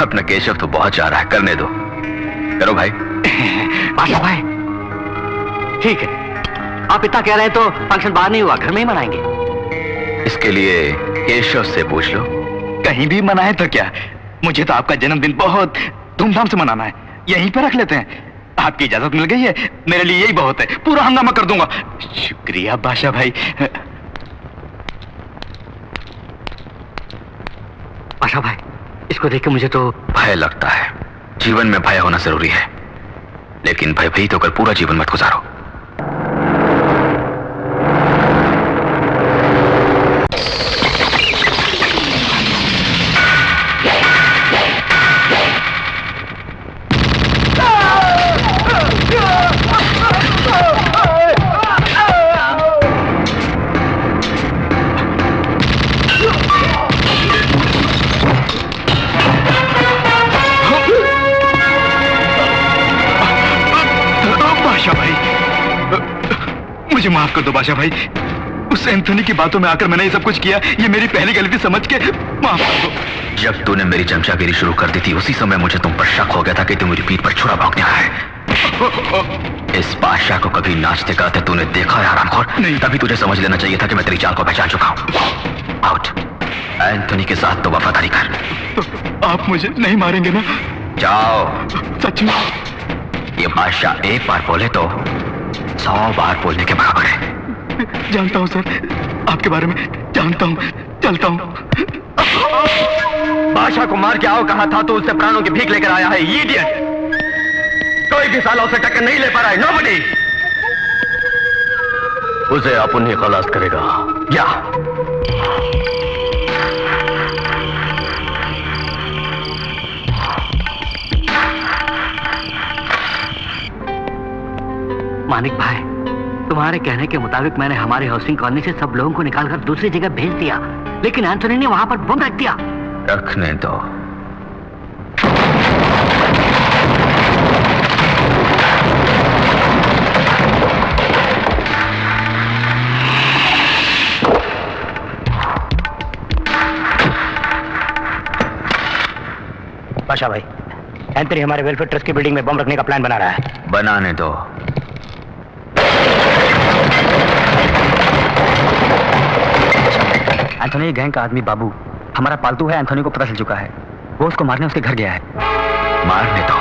अपना केशव तो बहुत चाह रहा है, करने दो। करो भाई। बादशाह भाई, ठीक है, आप इतना कह रहे हैं तो फंक्शन बाहर नहीं हुआ, घर में ही मनाएंगे। इसके लिए केशव से पूछ लो। कहीं भी मनाए तो क्या, मुझे तो आपका जन्मदिन बहुत धूमधाम से मनाना है, यहीं पे रख लेते हैं। आपकी इजाजत मिल गई है, मेरे लिए यही बहुत है, पूरा हंगामा कर दूंगा। शुक्रिया बादशाह भाई। बादशाह भाई, इसको देख के मुझे तो भय लगता है। जीवन में भय होना जरूरी है, लेकिन भयभीत होकर पूरा जीवन मत गुजारो। मुझे माफ कर दो बादशाह भाई, उस एंथोनी की बातों में आकर मैंने ये सब कुछ किया, ये मेरी पहली गलती समझ के माफ कर दो। जब तूने मेरी चमचागिरी शुरू कर दी थी, उसी समय मुझे तुम पर शक हो गया था कि तू मेरी पीठ पर छुरा भोंकने आया है। इस बादशाह को कभी नाचते गाते तूने देखा है हरामखोर? नहीं। तभी तुझे समझ लेना चाहिए था कि मैं तेरी चाल को पहचान चुका हूं। आउट। एंथोनी के साथ तो वफादारी कर। तो आप मुझे नहीं मारेंगे ना? जाओ। सच में? ये बादशाह एक बार बोले तो 100 बार बोलने के बराबर है। जानता हूं सर, आपके बारे में जानता हूं, चलता हूं। बादशाह को मार के आओ कहा था तो उससे प्राणों की भीख लेकर आया है, ये इडियट। कोई भी साला उसे टक्कर नहीं ले पा रहा है, नोबडी। उसे अपन ही खलास करेगा। या मानिक भाई, तुम्हारे कहने के मुताबिक मैंने हमारे हाउसिंग कॉलोनी से सब लोगों को निकालकर दूसरी जगह भेज दिया, लेकिन एंथोनी ने वहां पर बम रख दिया। रखने दो। बादशाह भाई, एंथोनी हमारे वेलफेयर ट्रस्ट की बिल्डिंग में बम रखने का प्लान बना रहा है। बनाने दो। एंथोनी गैंग का आदमी बाबू हमारा पालतू है, एंथोनी को पता चल चुका है, वो उसको मारने उसके घर गया है। मारने दो।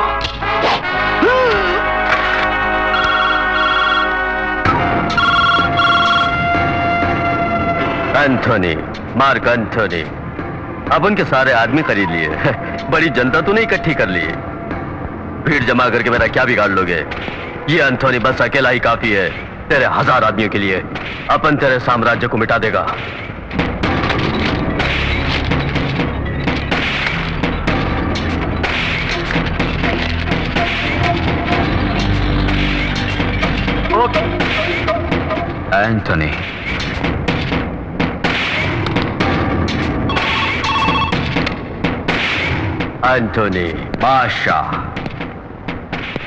एंथोनी, मार्क एंथोनी, अब उनके सारे आदमी खरीद लिए, बड़ी जनता तो नहीं इकट्ठी कर ली। भीड़ जमा करके मेरा क्या बिगाड़ लोगे? ये एंथोनी बस अकेला ही काफी है तेरे 1000 आदमियों के लिए। अपन तेरे साम्राज्य को मिटा देगा। एंथोनी, एंथोनी बादशाह,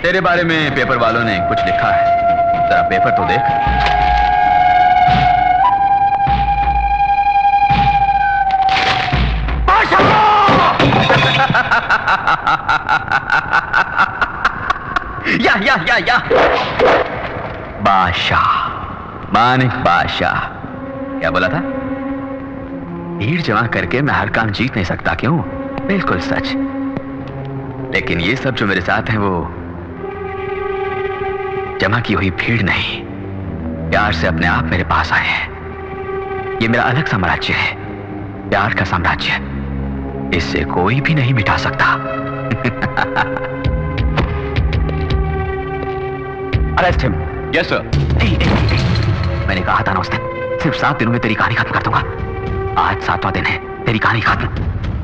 तेरे बारे में पेपर वालों ने कुछ लिखा है, जरा पेपर तो देख। या बादशाह, मानिक बादशाह। क्या बोला था? भीड़ जमा करके मैं हर काम जीत नहीं सकता। क्यों? बिल्कुल सच। लेकिन ये सब जो मेरे साथ हैं वो जमा की हुई भीड़ नहीं, प्यार से अपने आप मेरे पास आए हैं। ये मेरा अलग साम्राज्य है, प्यार का साम्राज्य। इससे कोई भी नहीं मिटा सकता। Arrest him. Yes sir. मैंने कहा था ना उस दिन, सिर्फ 7 दिनों में तेरी कहानी खत्म कर दूंगा। आज 7वां दिन है, तेरी कहानी खत्म।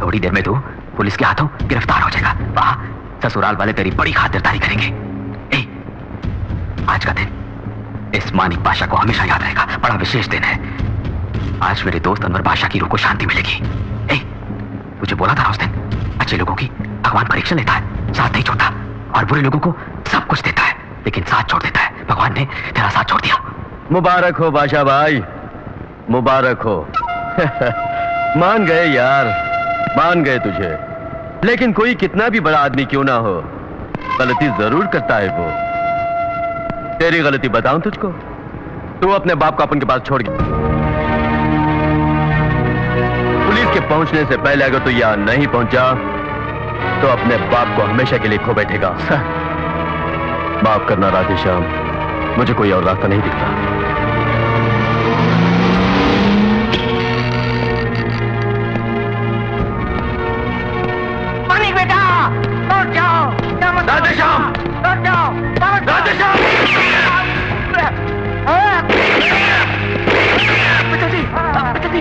थोड़ी देर में तू पुलिस के हाथों गिरफ्तार हो जाएगा। वहां ससुराल वाले तेरी बड़ी खातिरदारी करेंगे। आज का दिन इस मानिक बादशाह को हमेशा याद रहेगा। बड़ा विशेष दिन है। आज मेरे दोस्त अनवर बादशाह की रूह को शांति मिलेगी। तुझे बोला था उस दिन, अच्छे लोगों की भगवान परीक्षा लेता है, साथ नहीं छोड़ता, और बुरे लोगों को सब कुछ देता है लेकिन साथ छोड़ देता है। भगवान ने तेरा साथ छोड़ दिया। मुबारक हो बादशाह भाई, मुबारक हो। मान गए यार, मान गए तुझे। लेकिन कोई कितना भी बड़ा आदमी क्यों ना हो, गलती जरूर करता है वो। तेरी गलती बताऊं तुझको? तू अपने बाप को अपन के पास छोड़ गया। पुलिस के पहुंचने से पहले अगर तू यहां नहीं पहुंचा तो अपने बाप को हमेशा के लिए खो बैठेगा। माफ करना राधेश्याम, मुझे कोई और रास्ता नहीं दिखता। मानिक बेटा, लौट जाओ। राधेश्याम, लौट जाओ। राधेश्याम! पिताजी, पिताजी।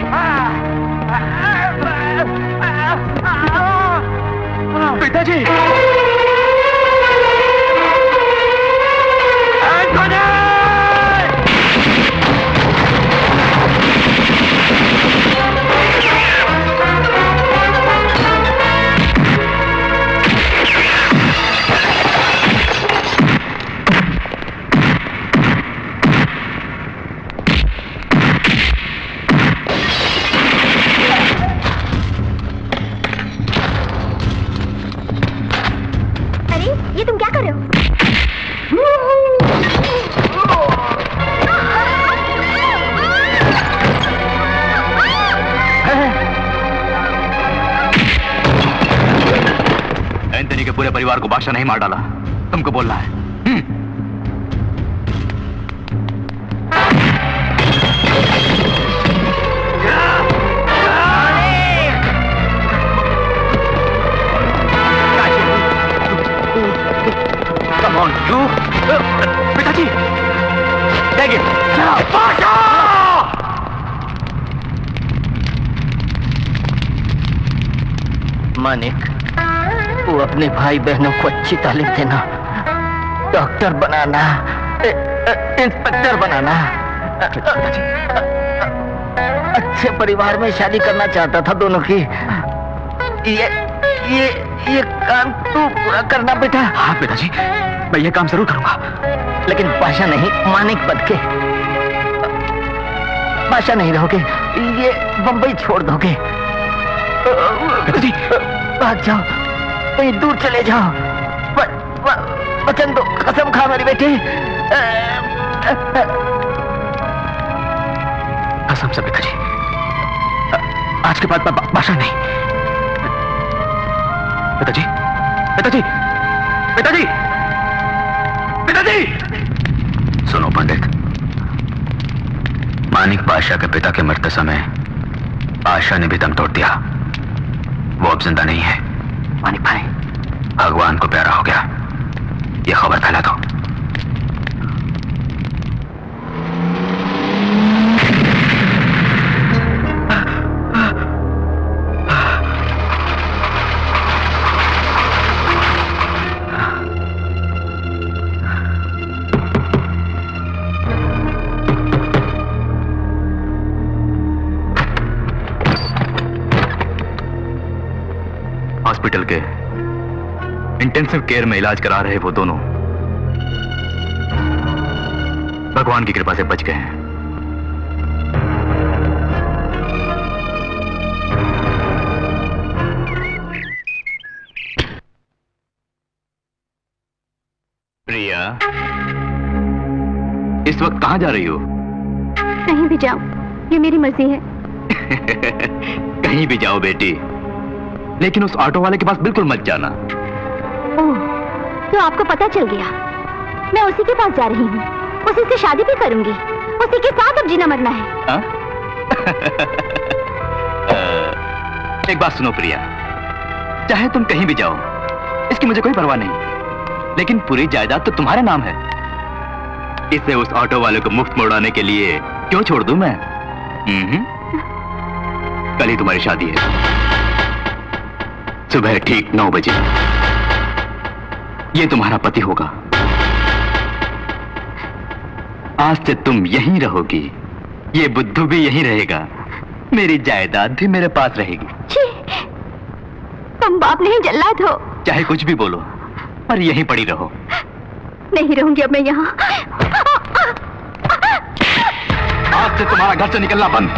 पिताजी! ये तुम क्या कर रहे हो? एंथनी के पूरे परिवार को बादशाह नहीं मार डाला, तुमको बोलना है। पिताजी, देखिए, मानिक, वो अपने भाई बहनों को अच्छी तालीम देना, डॉक्टर बनाना, इंस्पेक्टर बनाना, अच्छे परिवार में शादी करना चाहता था दोनों की। ये काम तू पूरा करना बेटा। हाँ पिताजी, मैं ये काम जरूर करूंगा। लेकिन बादशाह नहीं, मानिक बन के बादशाह नहीं रहोगे, ये बंबई छोड़ दोगे। पिताजी, भाग जाओ, कहीं दूर चले जाओ। वचन दो, कसम खा मेरी बेटी। कसम से पिताजी, आज के बाद बादशाह नहीं। पिताजी, पिताजी, पिताजी, पिताजी! सुनो पंडित, मानिक बादशाह के पिता के मरते समय बादशाह ने भी दम तोड़ दिया। वो अब जिंदा नहीं है। मानिक भाई, भगवान को प्यारा हो गया, ये खबर फैला दो। हॉस्पिटल के इंटेंसिव केयर में इलाज करा रहे वो दोनों भगवान की कृपा से बच गए हैं। प्रिया, इस वक्त कहां जा रही हो? कहीं भी जाओ, ये मेरी मर्जी है। कहीं भी जाओ बेटी, लेकिन उस ऑटो वाले के पास बिल्कुल मत जाना। ओह, तो आपको पता चल गया। मैं उसी के पास जा रही हूँ, उसी से शादी भी करूंगी, उसी के साथ अब जीना मरना है। एक बात सुनो प्रिया, चाहे तुम कहीं भी जाओ, इसकी मुझे कोई परवाह नहीं, लेकिन पूरी जायदाद तो तुम्हारे नाम है। इसे उस ऑटो वाले को मुफ्त में उड़ाने के लिए क्यों छोड़ दूं मैं? कल ही तुम्हारी शादी है, सुबह ठीक 9 बजे। ये तुम्हारा पति होगा। आज से तुम यहीं रहोगी, ये बुद्धू भी यहीं रहेगा, मेरी जायदाद भी मेरे पास रहेगी। तुम बाप नहीं जल्लाद हो। चाहे कुछ भी बोलो, पर यहीं पड़ी रहो। नहीं रहूंगी अब मैं यहाँ। आज से तुम्हारा घर से निकलना बंद।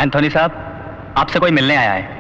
एंथोनी साहब, आपसे कोई मिलने आया है।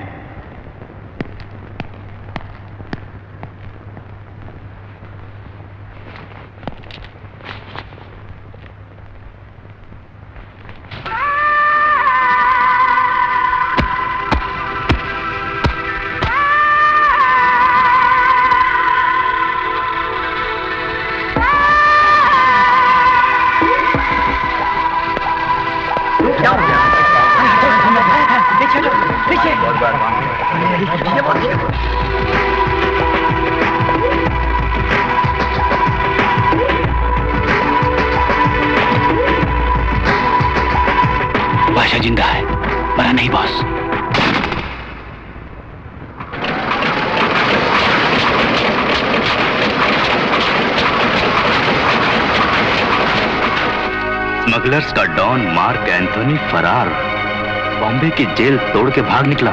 बादशाह जिंदा है, मरा नहीं बॉस। स्मगलर्स का डॉन मार्क एंथोनी फरार, बॉम्बे की जेल तोड़ के भाग निकला।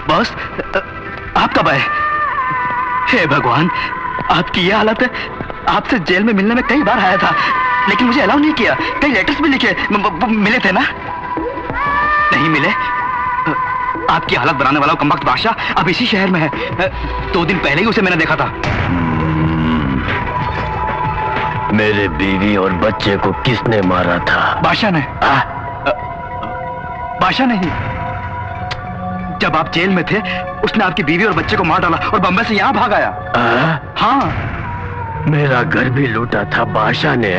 बॉस, आप कब आए? हे भगवान, आपकी ये हालत है। आपसे जेल में मिलने में कई बार आया था, लेकिन मुझे अलाउ नहीं किया। कई लेटर्स भी लिखे मिले थे ना? नहीं मिले। आपकी हालत बनाने वाला कमबख्त बादशाह अब इसी शहर में है। 2 दिन पहले ही उसे मैंने देखा था। मेरे बीवी और बच्चे को किसने मारा था? बादशाह ने। बादशाह नहीं, जब आप जेल में थे उसने आपकी बीवी और बच्चे को मार डाला और बम्बई से यहाँ भाग आया। हाँ, मेरा घर भी लूटा था बादशाह ने।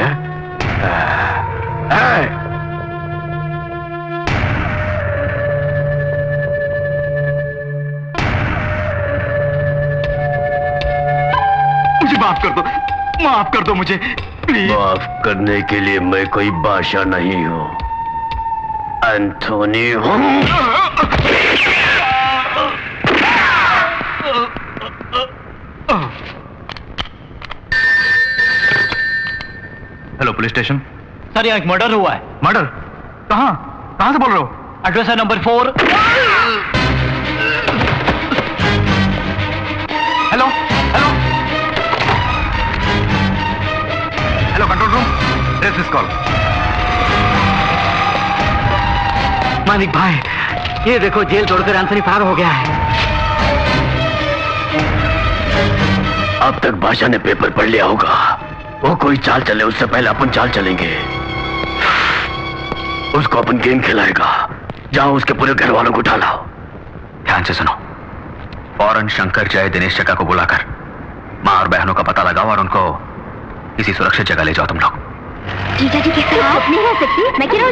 मुझे माफ कर दो, माफ कर दो मुझे प्लीज। माफ करने के लिए मैं कोई बादशाह नहीं हूँ, एंथोनी हूँ। Hello police station. सर यहाँ एक मर्डर हुआ है। मर्डर? कहाँ कहाँ से बोल रहे हो? एड्रेस है number 4। Hello hello hello, control room, trace this call. Manik भाई, ये देखो जेल छोड़कर एंथनी फरार हो गया है। अब तक बादशाह ने पेपर पढ़ लिया होगा। वो कोई चाल चले उससे पहले अपन चाल चलेंगे। उसको अपन गेम खिलाएगा। जाओ उसके पूरे घर वालों को उठा लाओ। ध्यान से सुनो, फौरन शंकर जय दिनेश चक्का को बुलाकर माँ और बहनों का पता लगाओ और उनको किसी सुरक्षित जगह ले जाओ तुम लोग। जीजा जी किससे आप नहीं रह सकती, मैं क्यों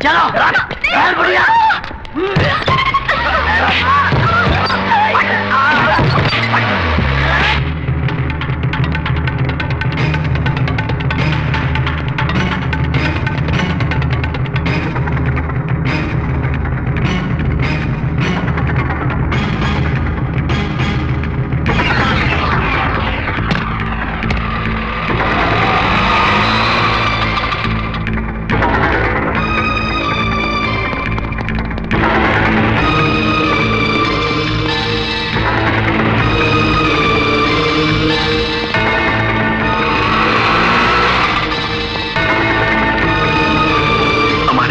चलो बढ़िया।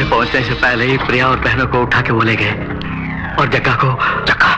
पहुंचने से पहले ही प्रिया और बहनों को उठा के वो ले गए और जग्गा को। जग्गा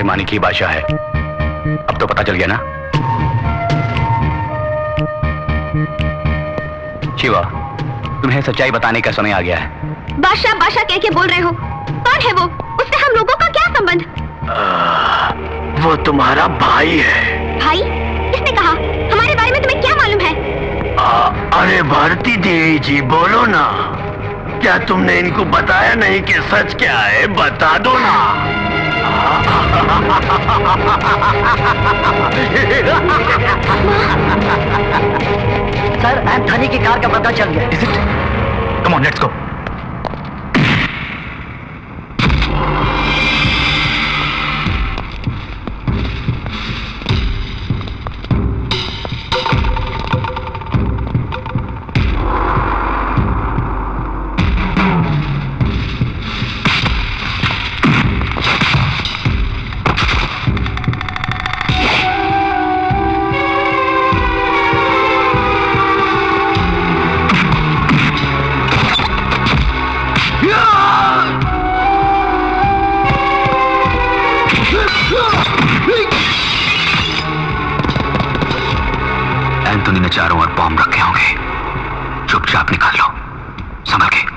मानिक ही बादशाह है। अब तो पता चल गया ना? शिवा, तुम्हें सच्चाई बताने का समय आ गया है। बादशाह बादशाह कह के बोल रहे हो? कौन है वो? उससे हम लोगों का क्या संबंध? वो तुम्हारा भाई है। भाई? किसने कहा? हमारे बारे में तुम्हें क्या मालूम है? अरे भारती देवी जी, बोलो ना। क्या तुमने इनको बताया नहीं कि सच क्या है? बता दो ना। सर, एंथनी की कार का पता चल गया। Is it? Come on, let's go. आंख निकाल लो, संभल के।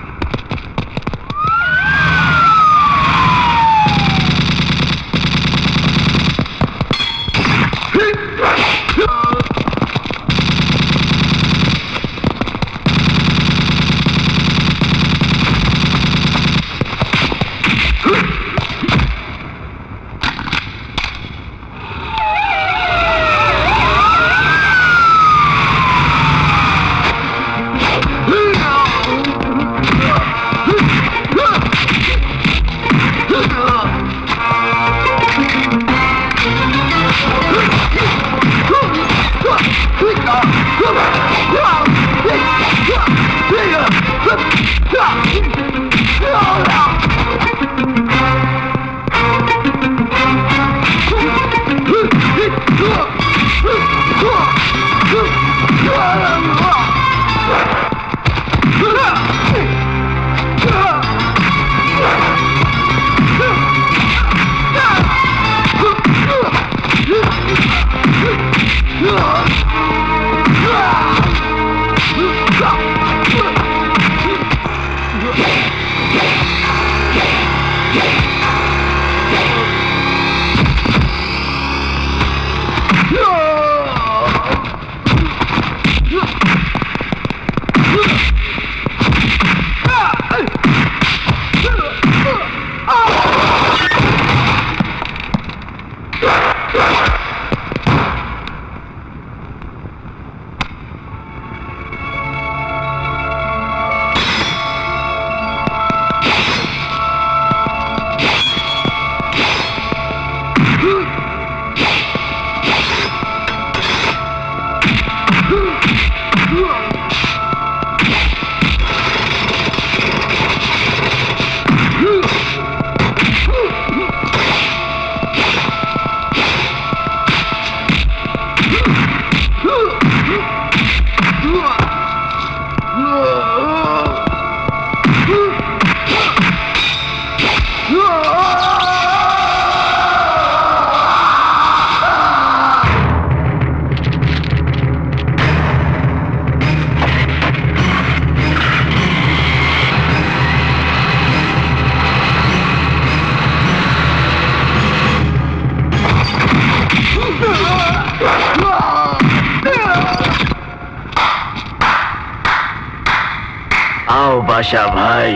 आओ बादशाह भाई,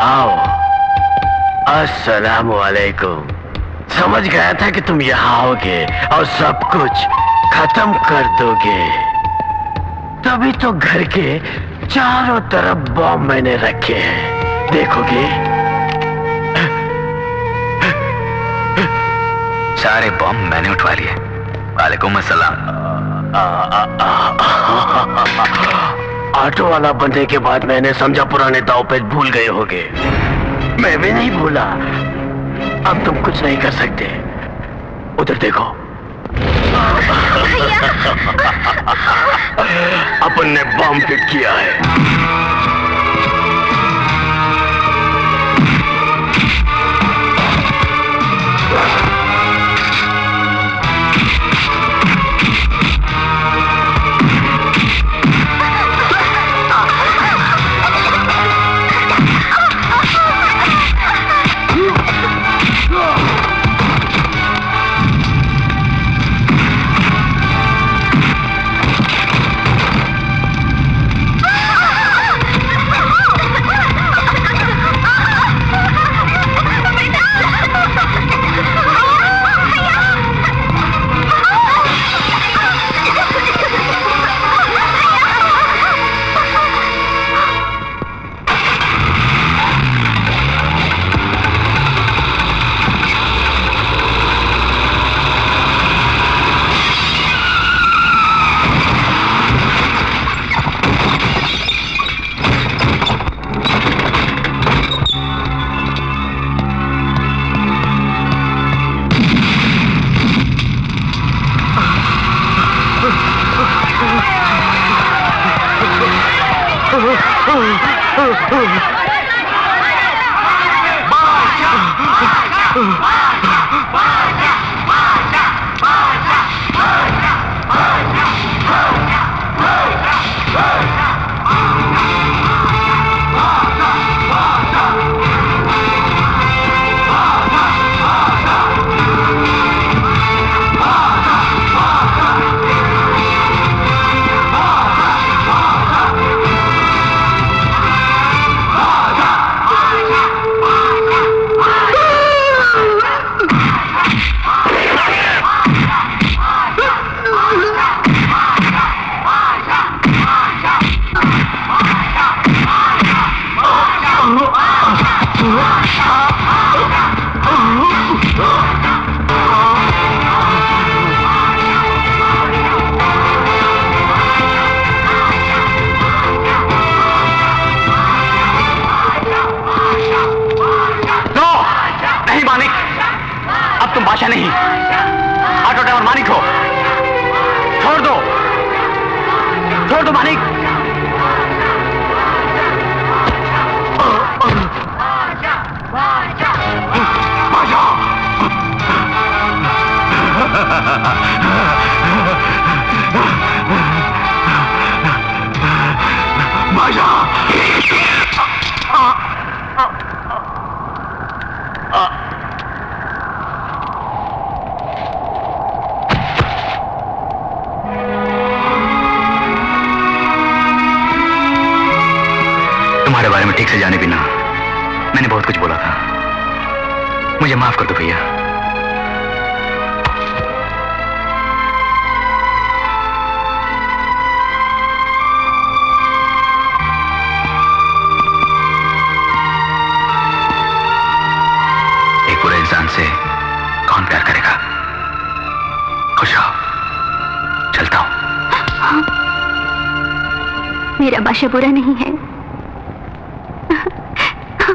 आओ। अस्सलाम वालेकुम। समझ गया था कि तुम यहाँ आओगे और सब कुछ खत्म कर दोगे, तभी तो घर के चारों तरफ बॉम्ब मैंने रखे हैं, देखोगे? सारे बॉम्ब मैंने उठवा लिए। वालेकुम अस्सलाम। ऑटो वाला बनने के बाद मैंने समझा पुराने दाव पेच भूल गए होगे। मैं भी नहीं भूला। अब तुम कुछ नहीं कर सकते। उधर देखो। अपन ने बॉम्ब फिट किया है। तुम्हारे बारे में ठीक से जाने बिना मैंने बहुत कुछ बोला था। मुझे माफ कर दो भैया। एक बुरे इंसान से कौन प्यार करेगा? खुश रहो, चलता हूं। मेरा बादशाह बुरा नहीं है।